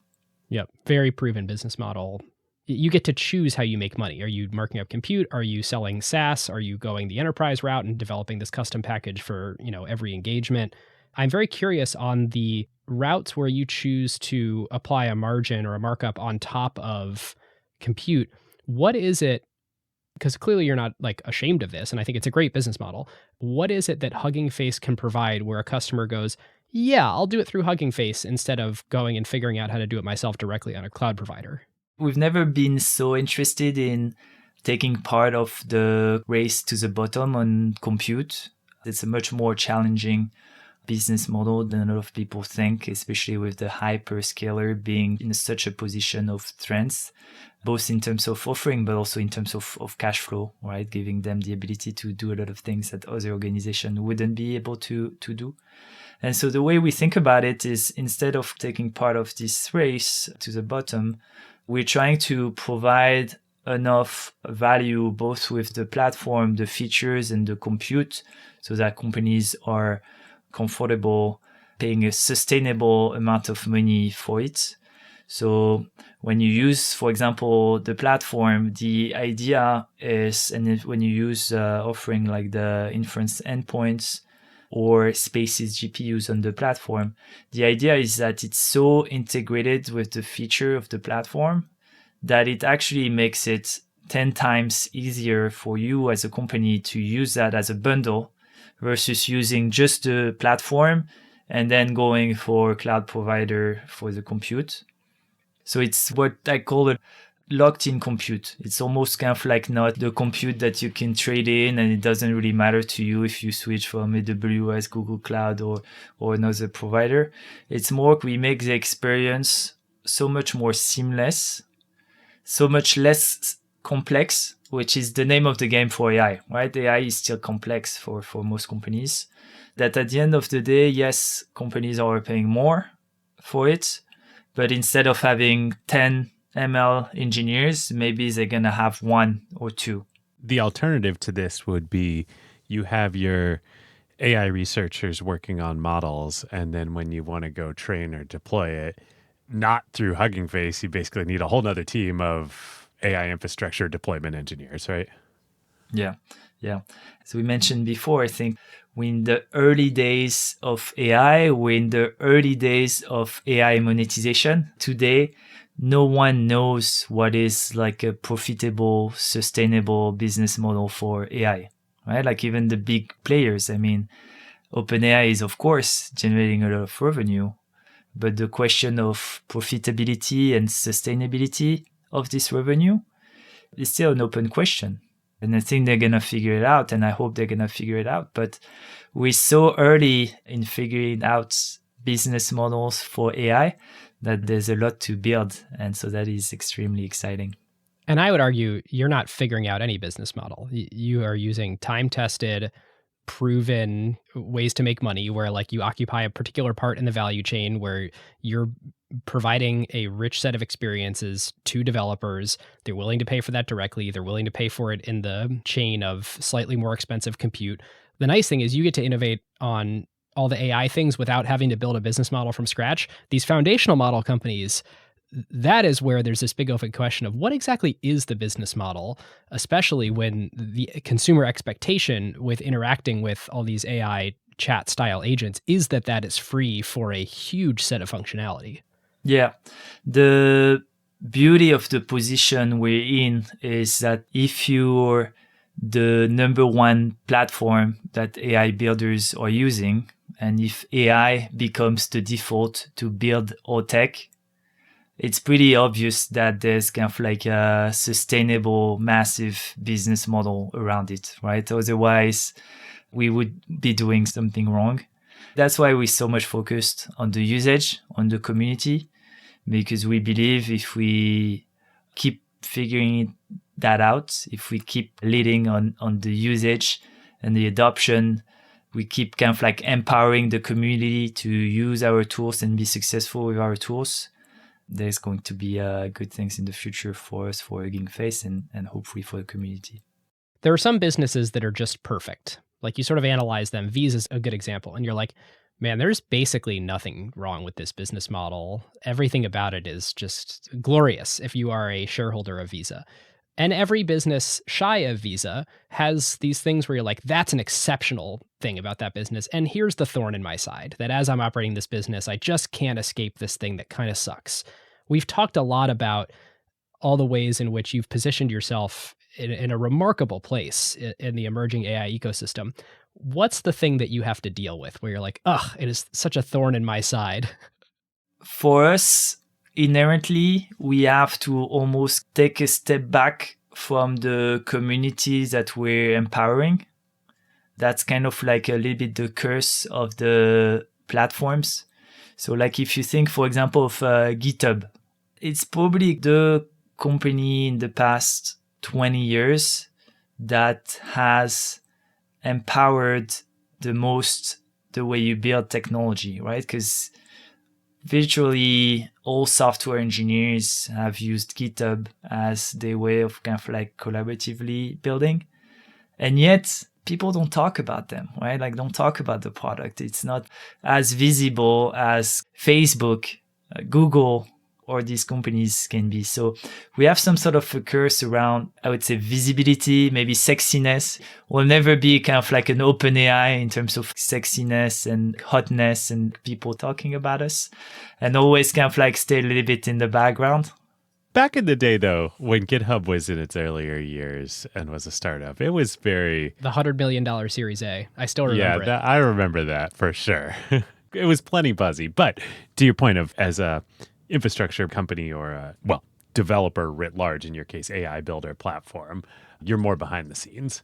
Yep. Very proven business model. You get to choose how you make money. Are you marking up compute? Are you selling SaaS? Are you going the enterprise route and developing this custom package for, every engagement? I'm very curious on the routes where you choose to apply a margin or a markup on top of compute. What is it? Because clearly you're not like ashamed of this, and I think it's a great business model. What is it that Hugging Face can provide where a customer goes, yeah, I'll do it through Hugging Face instead of going and figuring out how to do it myself directly on a cloud provider? We've never been so interested in taking part of the race to the bottom on compute. It's a much more challenging business model than a lot of people think, especially with the hyperscaler being in such a position of strength, both in terms of offering, but also in terms of cash flow, right? Giving them the ability to do a lot of things that other organizations wouldn't be able to do. And so the way we think about it is, instead of taking part of this race to the bottom, we're trying to provide enough value both with the platform, the features, and the compute so that companies are comfortable paying a sustainable amount of money for it. So when you use, for example, the platform, the idea is, and when you use offering like the inference endpoints or Spaces GPUs on the platform, the idea is that it's so integrated with the feature of the platform that it actually makes it 10 times easier for you as a company to use that as a bundle versus using just the platform and then going for cloud provider for the compute. So it's what I call a locked-in compute. It's almost kind of like not the compute that you can trade in, and it doesn't really matter to you if you switch from AWS, Google Cloud, or another provider. It's more we make the experience so much more seamless, so much less complex, which is the name of the game for AI, right? AI is still complex for most companies. That at the end of the day, yes, companies are paying more for it, but instead of having 10 ML engineers, maybe they're going to have 1 or 2. The alternative to this would be you have your AI researchers working on models, and then when you want to go train or deploy it, not through Hugging Face, you basically need a whole nother team of AI infrastructure deployment engineers, right? Yeah. As we mentioned before, I think we're in the early days of AI. We're in the early days of AI monetization. Today, no one knows what is like a profitable, sustainable business model for AI, right? Like even the big players. I mean, OpenAI is, of course, generating a lot of revenue, but the question of profitability and sustainability of this revenue is still an open question. And I think they're going to figure it out, and I hope they're going to figure it out. But we're so early in figuring out business models for AI that there's a lot to build. And so that is extremely exciting. And I would argue you're not figuring out any business model. You are using time-tested, proven ways to make money where like you occupy a particular part in the value chain where you're providing a rich set of experiences to developers. They're willing to pay for that directly. They're willing to pay for it in the chain of slightly more expensive compute. The nice thing is you get to innovate on all the AI things without having to build a business model from scratch. These foundational model companies, that is where there's this big open question of what exactly is the business model, especially when the consumer expectation with interacting with all these AI chat style agents is that that is free for a huge set of functionality. Yeah. The beauty of the position we're in is that if you're the number one platform that AI builders are using, and if AI becomes the default to build all tech, it's pretty obvious that there's kind of like a sustainable, massive business model around it, right? Otherwise, we would be doing something wrong. That's why we're so much focused on the usage, on the community, because we believe if we keep figuring that out, if we keep leading on the usage and the adoption, we keep kind of like empowering the community to use our tools and be successful with our tools, there's going to be good things in the future for us, for Hugging Face, and hopefully for the community. There are some businesses that are just perfect. Like you sort of analyze them. Visa's a good example. And you're like, man, there's basically nothing wrong with this business model. Everything about it is just glorious if you are a shareholder of Visa. And every business shy of Visa has these things where you're like, that's an exceptional thing about that business. And here's the thorn in my side, that as I'm operating this business, I just can't escape this thing that kind of sucks. We've talked a lot about all the ways in which you've positioned yourself in a remarkable place in the emerging AI ecosystem. What's the thing that you have to deal with where you're like, ugh, it is such a thorn in my side? For us, inherently, we have to almost take a step back from the communities that we're empowering. That's kind of like a little bit the curse of the platforms. So like if you think, for example, of GitHub, it's probably the company in the past 20 years that has empowered the most the way you build technology, right? Because virtually all software engineers have used GitHub as their way of kind of like collaboratively building. And yet people don't talk about them, right? Like don't talk about the product. It's not as visible as Facebook, Google, or these companies can be. So we have some sort of a curse around, I would say, visibility, maybe sexiness. We'll never be kind of like an open AI in terms of sexiness and hotness and people talking about us, and always kind of like stay a little bit in the background. Back in the day, though, when GitHub was in its earlier years and was a startup, it was very... The $100 million Series A. I still remember it. I remember that for sure. It was plenty buzzy. But to your point of as a infrastructure company or a, developer writ large, in your case, AI builder platform, you're more behind the scenes.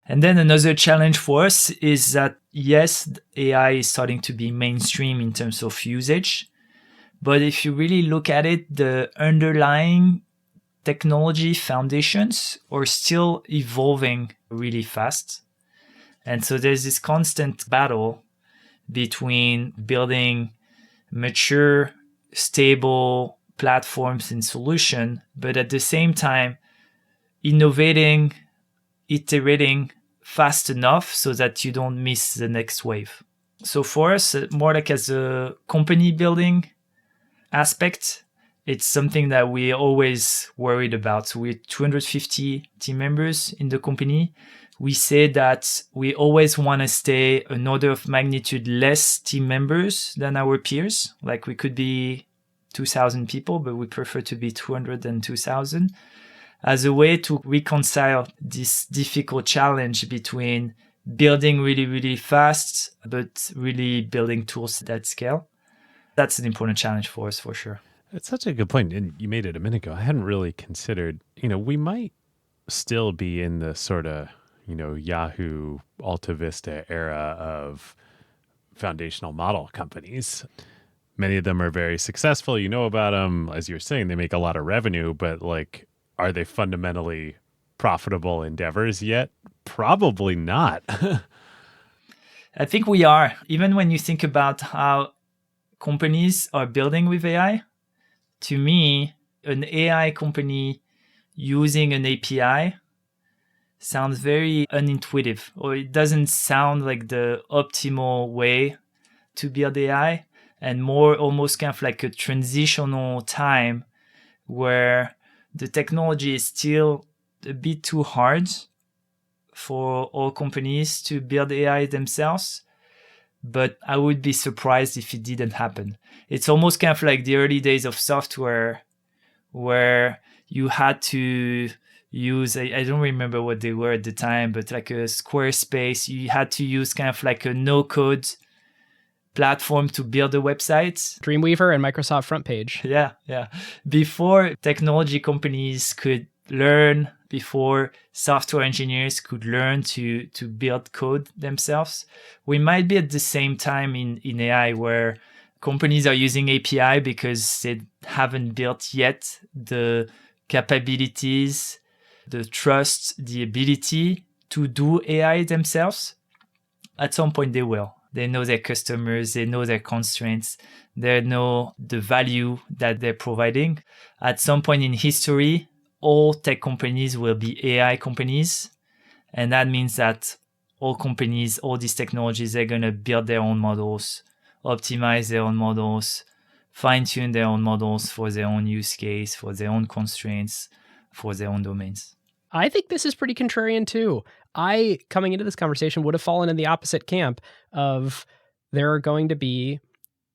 And then another challenge for us is that, yes, AI is starting to be mainstream in terms of usage. But if you really look at it, the underlying technology foundations are still evolving really fast. And so there's this constant battle between building mature, stable platforms and solution, but at the same time, innovating, iterating fast enough so that you don't miss the next wave. So for us, more like as a company building aspect, it's something that we always worried about. So we're 250 team members in the company. We say that we always want to stay an order of magnitude less team members than our peers. Like we could be 2,000 people, but we prefer to be 200 and 2,000 as a way to reconcile this difficult challenge between building really, really fast, but really building tools that scale. That's an important challenge for us, for sure. It's such a good point. And you made it a minute ago. I hadn't really considered, we might still be in the sort of, Yahoo, Alta Vista era of foundational model companies. Many of them are very successful. You know about them. As you were saying, they make a lot of revenue, but like Are they fundamentally profitable endeavors yet? Probably not. I think we are. Even when you think about how companies are building with AI, to me, an AI company using an API sounds very unintuitive, or it doesn't sound like the optimal way to build AI, and more almost kind of like a transitional time where the technology is still a bit too hard for all companies to build AI themselves. But I would be surprised if it didn't happen. It's almost kind of like the early days of software where you had to use, I don't remember what they were at the time, but like a Squarespace, you had to use kind of like a no-code platform to build a website. Dreamweaver and Microsoft Front Page. Yeah. Before technology companies could learn, before software engineers could learn to build code themselves, we might be at the same time in AI where companies are using API because they haven't built yet the capabilities, the trust, the ability to do AI themselves. At some point they will. They know their customers, they know their constraints, they know the value that they're providing. At some point in history, all tech companies will be AI companies. And that means that all companies, all these technologies, they're going to build their own models, optimize their own models, fine-tune their own models for their own use case, for their own constraints, for their own domains. I think this is pretty contrarian too. I, coming into this conversation, would have fallen in the opposite camp of there are going to be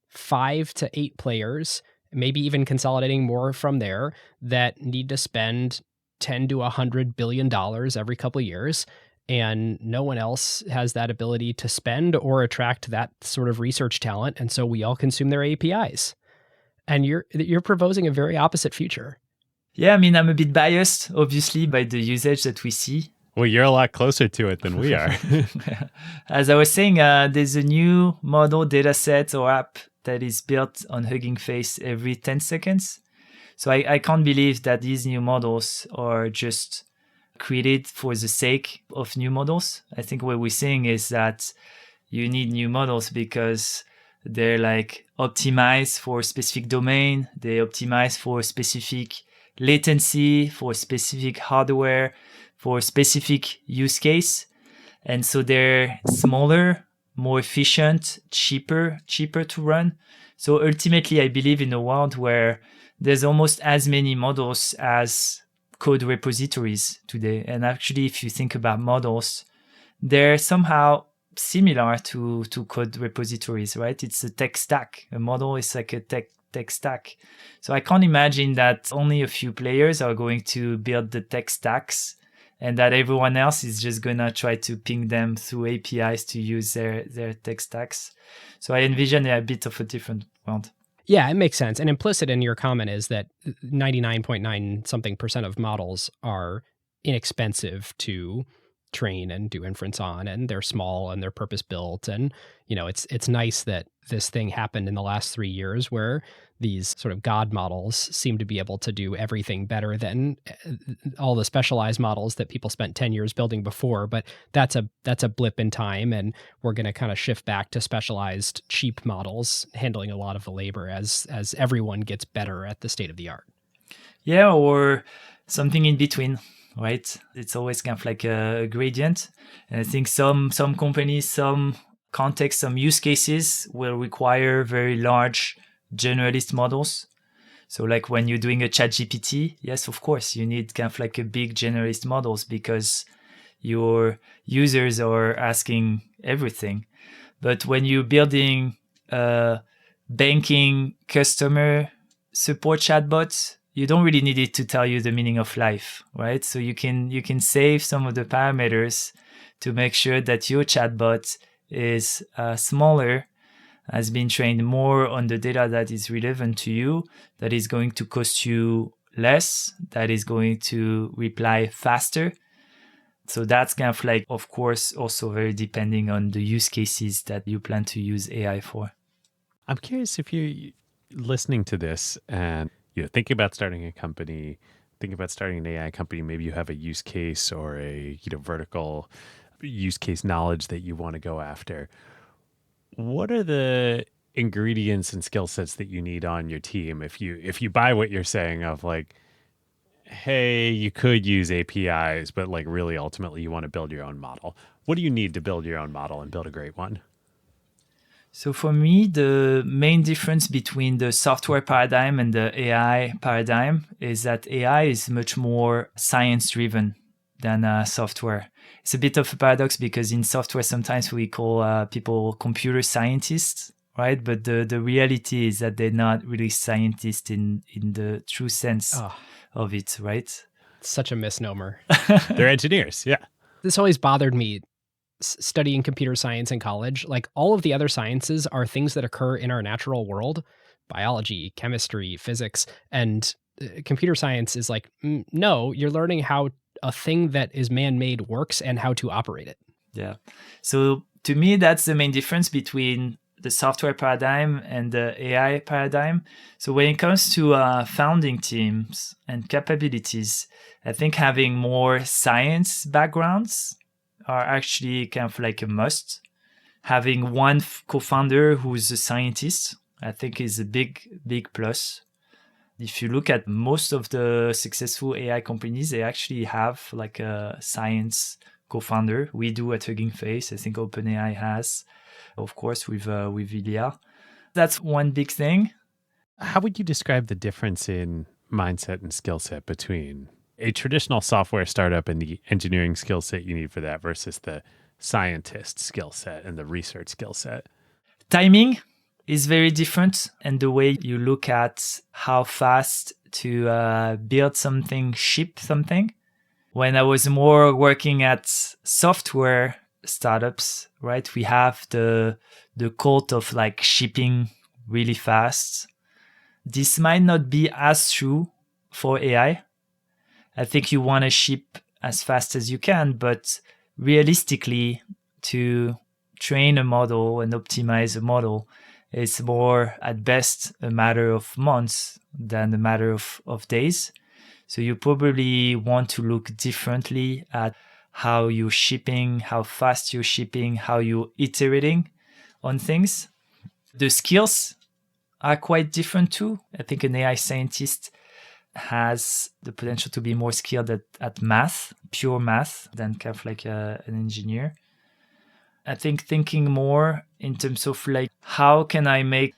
5 to 8 players, maybe even consolidating more from there, that need to spend $10 to $100 billion every couple of years. And no one else has that ability to spend or attract that sort of research talent. And so we all consume their APIs. And you're proposing a very opposite future. Yeah, I mean, I'm a bit biased, obviously, by the usage that we see. Well, you're a lot closer to it than we are. As I was saying, there's a new model dataset or app that is built on Hugging Face every 10 seconds. So I can't believe that these new models are just created for the sake of new models. I think what we're saying is that you need new models because they're like optimized for a specific domain. They optimize for specific latency, for specific hardware, for specific use case. And so they're smaller, more efficient, cheaper to run. So ultimately, I believe in a world where there's almost as many models as code repositories today. And actually, if you think about models, they're somehow similar to code repositories, right? It's a tech stack. A model is like a tech stack. So I can't imagine that only a few players are going to build the tech stacks and that everyone else is just going to try to ping them through APIs to use their tech stacks. So I envision a bit of a different world. Yeah, it makes sense. And implicit in your comment is that 99.9 something percent of models are inexpensive to train and do inference on, and they're small and they're purpose built. And, you know, it's nice that this thing happened in the last 3 years where these sort of God models seem to be able to do everything better than all the specialized models that people spent 10 years building before. But that's a blip in time, and we're going to kind of shift back to specialized cheap models handling a lot of the labor as everyone gets better at the state of the art. Yeah, or something in between. Right? It's always kind of like a gradient. And I think some companies, some contexts, some use cases will require very large generalist models. So like when you're doing a ChatGPT, yes, of course, you need kind of like a big generalist models because your users are asking everything. But when you're building a banking customer support chatbot, you don't really need it to tell you the meaning of life, right? So you can save some of the parameters to make sure that your chatbot is smaller, has been trained more on the data that is relevant to you, that is going to cost you less, that is going to reply faster. So that's kind of like, of course, also very depending on the use cases that you plan to use AI for. I'm curious if you're listening to this and you're thinking about starting a company, think about starting an AI company, maybe you have a use case or a vertical use case knowledge that you want to go after. What are the ingredients and skill sets that you need on your team if you buy what you're saying of like, hey, you could use APIs, but like really ultimately you want to build your own model? What do you need to build your own model and build a great one? So for me, the main difference between the software paradigm and the AI paradigm is that AI is much more science-driven than software. It's a bit of a paradox because in software, sometimes we call people computer scientists, right? But the reality is that they're not really scientists in the true sense of it, right? Such a misnomer. They're engineers, yeah. This always bothered me studying computer science in college. Like all of the other sciences are things that occur in our natural world, biology, chemistry, physics, and computer science is like, no, you're learning how a thing that is man-made works and how to operate it. Yeah. So to me, that's the main difference between the software paradigm and the AI paradigm. So when it comes to founding teams and capabilities, I think having more science backgrounds are actually kind of like a must. Having one co-founder who's a scientist, I think is a big plus. If you look at most of the successful AI companies, they actually have like a science co-founder. We do at Hugging Face. I think OpenAI has, of course, with Ilya. That's one big thing. How would you describe the difference in mindset and skill set between a traditional software startup and the engineering skill set you need for that versus the scientist skill set and the research skill set? Timing is very different, and the way you look at how fast to build something, ship something. When I was more working at software startups, right, we have the cult of like shipping really fast. This might not be as true for AI. I think you want to ship as fast as you can, but realistically, to train a model and optimize a model, it's more at best a matter of months than a matter of days. So you probably want to look differently at how you're shipping, how fast you're shipping, how you're iterating on things. The skills are quite different too. I think an AI scientist has the potential to be more skilled at math, pure math, than kind of like an engineer. I think thinking more in terms of like, how can I make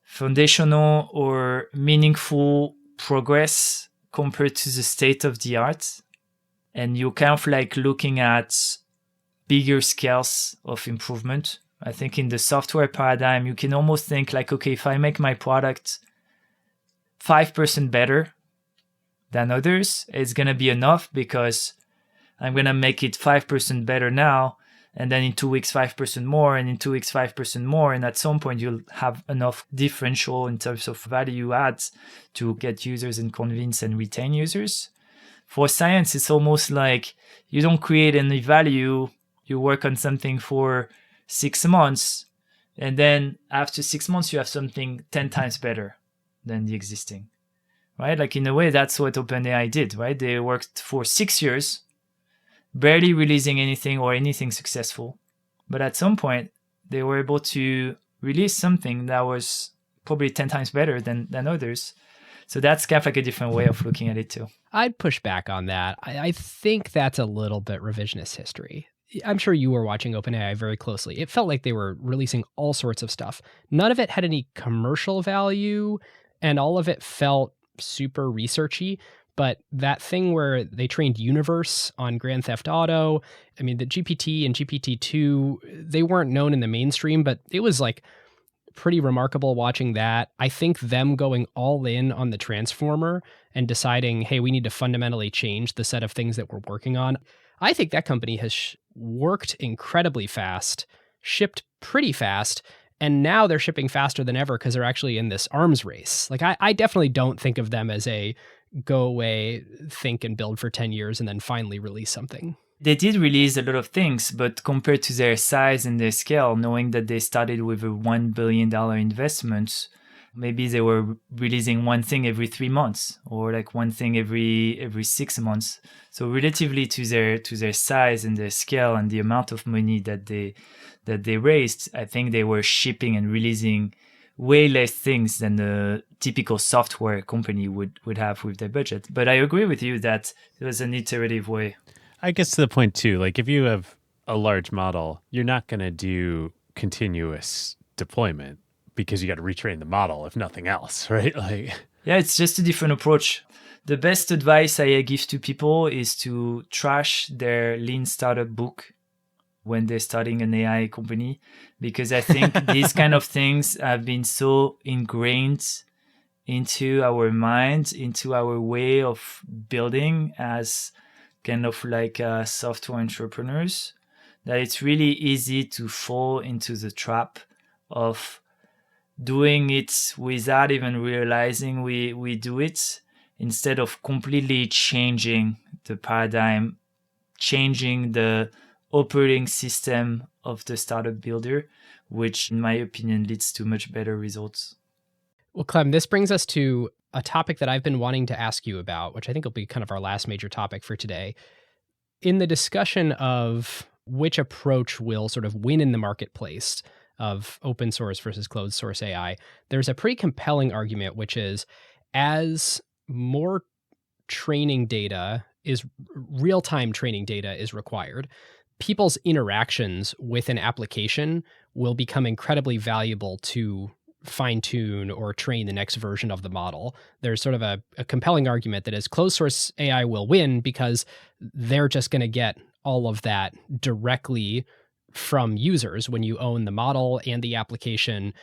foundational or meaningful progress compared to the state of the art? And you're kind of like looking at bigger scales of improvement. I think in the software paradigm, you can almost think like, okay, if I make my product 5% better than others, it's going to be enough because I'm going to make it 5% better now. And then in 2 weeks, 5% more, and in 2 weeks, 5% more. And at some point, you'll have enough differential in terms of value adds to get users and convince and retain users. For science, it's almost like you don't create any value. You work on something for 6 months. And then after 6 months, you have something 10 times better than the existing, right? Like in a way, that's what OpenAI did, right? They worked for 6 years, barely releasing anything or anything successful. But at some point, they were able to release something that was probably 10 times better than others. So that's kind of like a different way of looking at it too. I'd push back on that. I think that's a little bit revisionist history. I'm sure you were watching OpenAI very closely. It felt like they were releasing all sorts of stuff. None of it had any commercial value, and all of it felt super researchy. But that thing where they trained Universe on Grand Theft Auto, I mean, the GPT and GPT-2, they weren't known in the mainstream, but it was like pretty remarkable watching that. I think them going all in on the transformer and deciding, hey, we need to fundamentally change the set of things that we're working on. I think that company has worked incredibly fast, shipped pretty fast, and now they're shipping faster than ever because they're actually in this arms race. Like I definitely don't think of them as a go away, think and build for 10 years and then finally release something. They did release a lot of things, but compared to their size and their scale, knowing that they started with a $1 billion investment, Maybe they were releasing one thing every 3 months or like one thing every 6 months. So relatively to their size and their scale and the amount of money that they raised, I think they were shipping and releasing way less things than a typical software company would have with their budget. But I agree with you that it was an iterative way. I guess to the point too, like if you have a large model, you're not going to do continuous deployment because you got to retrain the model, if nothing else, right? Like, yeah, it's just a different approach. The best advice I give to people is to trash their lean startup book when they're starting an AI company, because I think these kind of things have been so ingrained into our minds, into our way of building as kind of like software entrepreneurs, that it's really easy to fall into the trap of doing it without even realizing we do it, instead of completely changing the paradigm, changing the operating system of the startup builder, which in my opinion leads to much better results. Well, Clem, this brings us to a topic that I've been wanting to ask you about, which I think will be kind of our last major topic for today. In the discussion of which approach will sort of win in the marketplace of open source versus closed source AI, there's a pretty compelling argument, which is as more training data is real-time training data is required, people's interactions with an application will become incredibly valuable to fine-tune or train the next version of the model. There's sort of a compelling argument that as closed source AI will win because they're just going to get all of that directly from users when you own the model and the application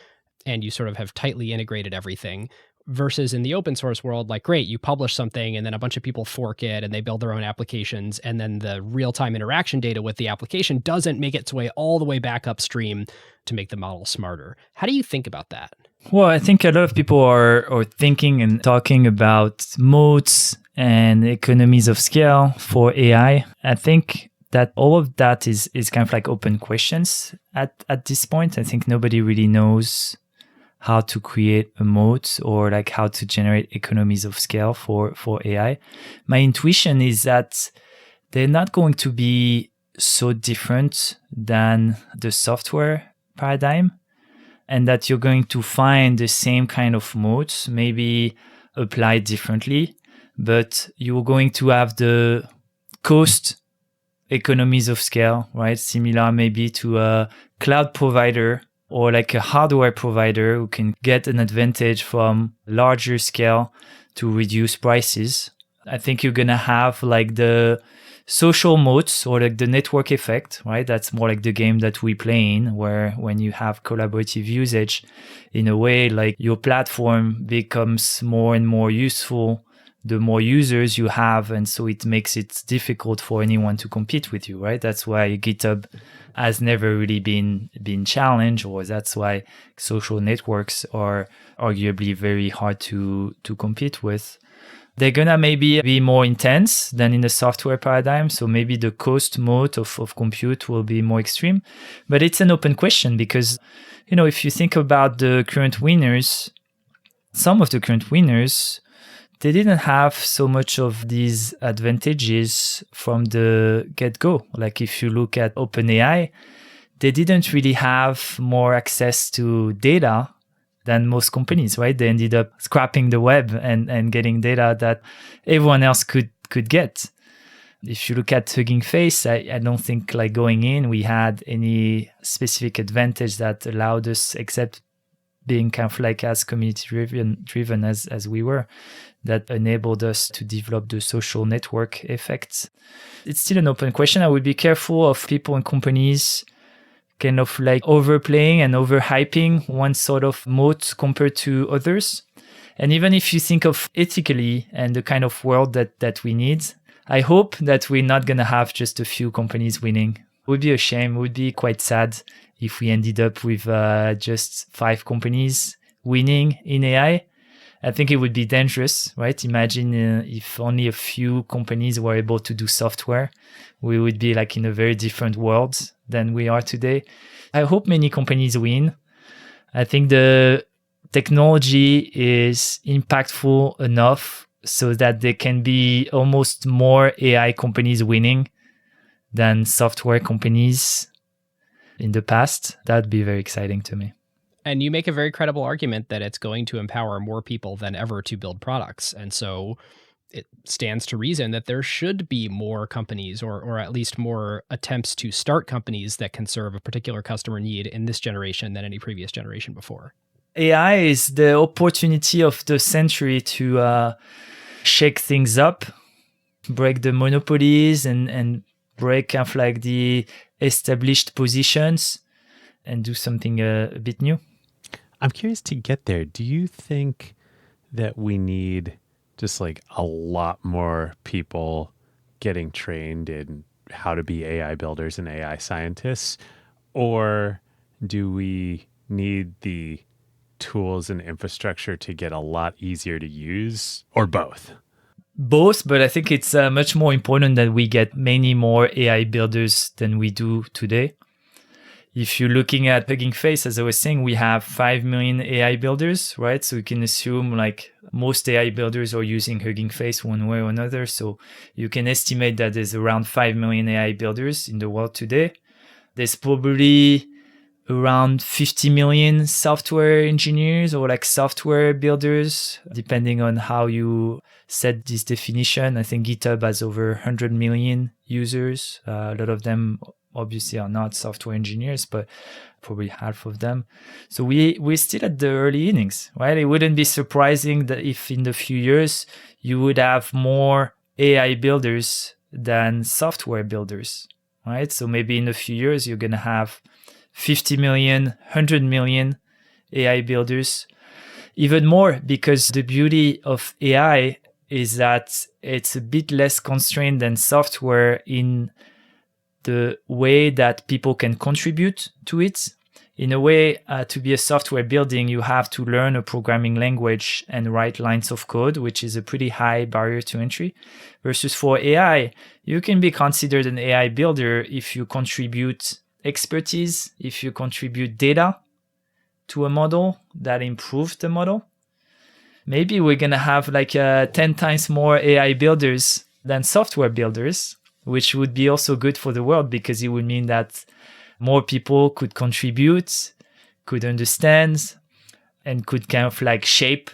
and you sort of have tightly integrated everything. Versus in the open source world, like, great, you publish something and then a bunch of people fork it and they build their own applications, and then the real-time interaction data with the application doesn't make its way all the way back upstream to make the model smarter. How do you think about that? Well, I think a lot of people are thinking and talking about moats and economies of scale for AI. I think that all of that is kind of like open questions at this point. I think nobody really knows how to create a moat or like how to generate economies of scale for AI. My intuition is that they're not going to be so different than the software paradigm, and that you're going to find the same kind of moats, maybe applied differently, but you're going to have the cost economies of scale, right? Similar maybe to a cloud provider or like a hardware provider who can get an advantage from larger scale to reduce prices. I think you're going to have like the social moats or like the network effect, right? That's more like the game that we play in, where when you have collaborative usage, in a way, like your platform becomes more and more useful the more users you have, and so it makes it difficult for anyone to compete with you, right? That's why GitHub has never really been challenged, or that's why social networks are arguably very hard to compete with. They're gonna maybe be more intense than in the software paradigm, so maybe the cost mode of compute will be more extreme. But it's an open question because, you know, if you think about the current winners, some of the current winners, they didn't have so much of these advantages from the get-go. Like if you look at OpenAI, they didn't really have more access to data than most companies, right? They ended up scrapping the web and getting data that everyone else could get. If you look at Hugging Face, I don't think like going in, we had any specific advantage that allowed us, except being kind of like as community driven as we were, that enabled us to develop the social network effects. It's still an open question. I would be careful of people and companies kind of like overplaying and overhyping one sort of moat compared to others. And even if you think of ethically and the kind of world that we need, I hope that we're not going to have just a few companies winning. It would be a shame. It would be quite sad if we ended up with just 5 companies winning in AI. I think it would be dangerous, right? Imagine if only a few companies were able to do software. We would be like in a very different world than we are today. I hope many companies win. I think the technology is impactful enough so that there can be almost more AI companies winning than software companies in the past, that'd be very exciting to me. And you make a very credible argument that it's going to empower more people than ever to build products. And so it stands to reason that there should be more companies or at least more attempts to start companies that can serve a particular customer need in this generation than any previous generation before. AI is the opportunity of the century to shake things up, break the monopolies and break kind of like the established positions and do something a bit new. I'm curious to get there. Do you think that we need just like a lot more people getting trained in how to be AI builders and AI scientists? Or do we need the tools and infrastructure to get a lot easier to use, or both? Both, but I think it's much more important that we get many more AI builders than we do today. If you're looking at Hugging Face, as I was saying, we have 5 million AI builders, right? So you can assume like most AI builders are using Hugging Face one way or another. So you can estimate that there's around 5 million AI builders in the world today. There's probably around 50 million software engineers or like software builders, depending on how you set this definition. I think GitHub has over 100 million users. A lot of them obviously are not software engineers, but probably half of them. So we're still at the early innings, right? It wouldn't be surprising that if in the few years you would have more AI builders than software builders, right? So maybe in a few years, you're going to have 50 million, 100 million AI builders, even more, because the beauty of AI is that it's a bit less constrained than software in the way that people can contribute to it. In a way, to be a software building, you have to learn a programming language and write lines of code, which is a pretty high barrier to entry. Versus for AI, you can be considered an AI builder if you contribute expertise, if you contribute data to a model that improves the model. Maybe we're going to have like 10 times more AI builders than software builders, which would be also good for the world because it would mean that more people could contribute, could understand, and could kind of like shape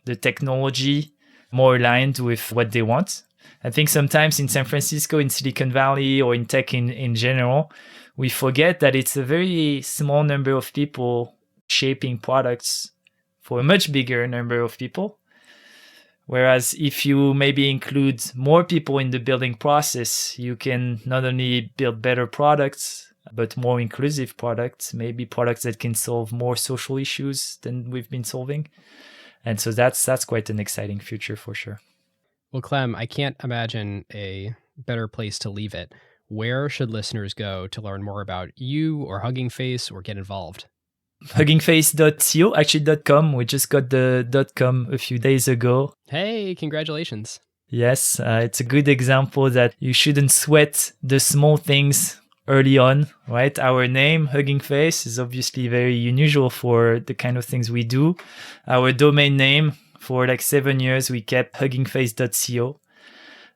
the technology more aligned with what they want. I think sometimes in San Francisco, in Silicon Valley, or in tech in general, we forget that it's a very small number of people shaping products for a much bigger number of people. Whereas if you maybe include more people in the building process, you can not only build better products, but more inclusive products, maybe products that can solve more social issues than we've been solving. And so that's quite an exciting future for sure. Well, Clem, I can't imagine a better place to leave it. Where should listeners go to learn more about you or Hugging Face or get involved? Huggingface.co, actually .com. We just got the .com a few days ago. Hey, congratulations. Yes, it's a good example that you shouldn't sweat the small things early on, right? Our name, Hugging Face, is obviously very unusual for the kind of things we do. Our domain name, for like 7 years, we kept huggingface.co,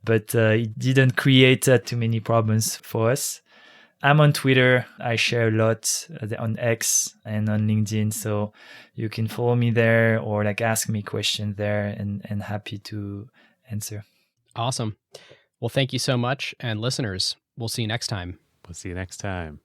but it didn't create too many problems for us. I'm on Twitter. I share a lot on X and on LinkedIn. So you can follow me there or like ask me questions there and happy to answer. Awesome. Well, thank you so much. And listeners, we'll see you next time. We'll see you next time.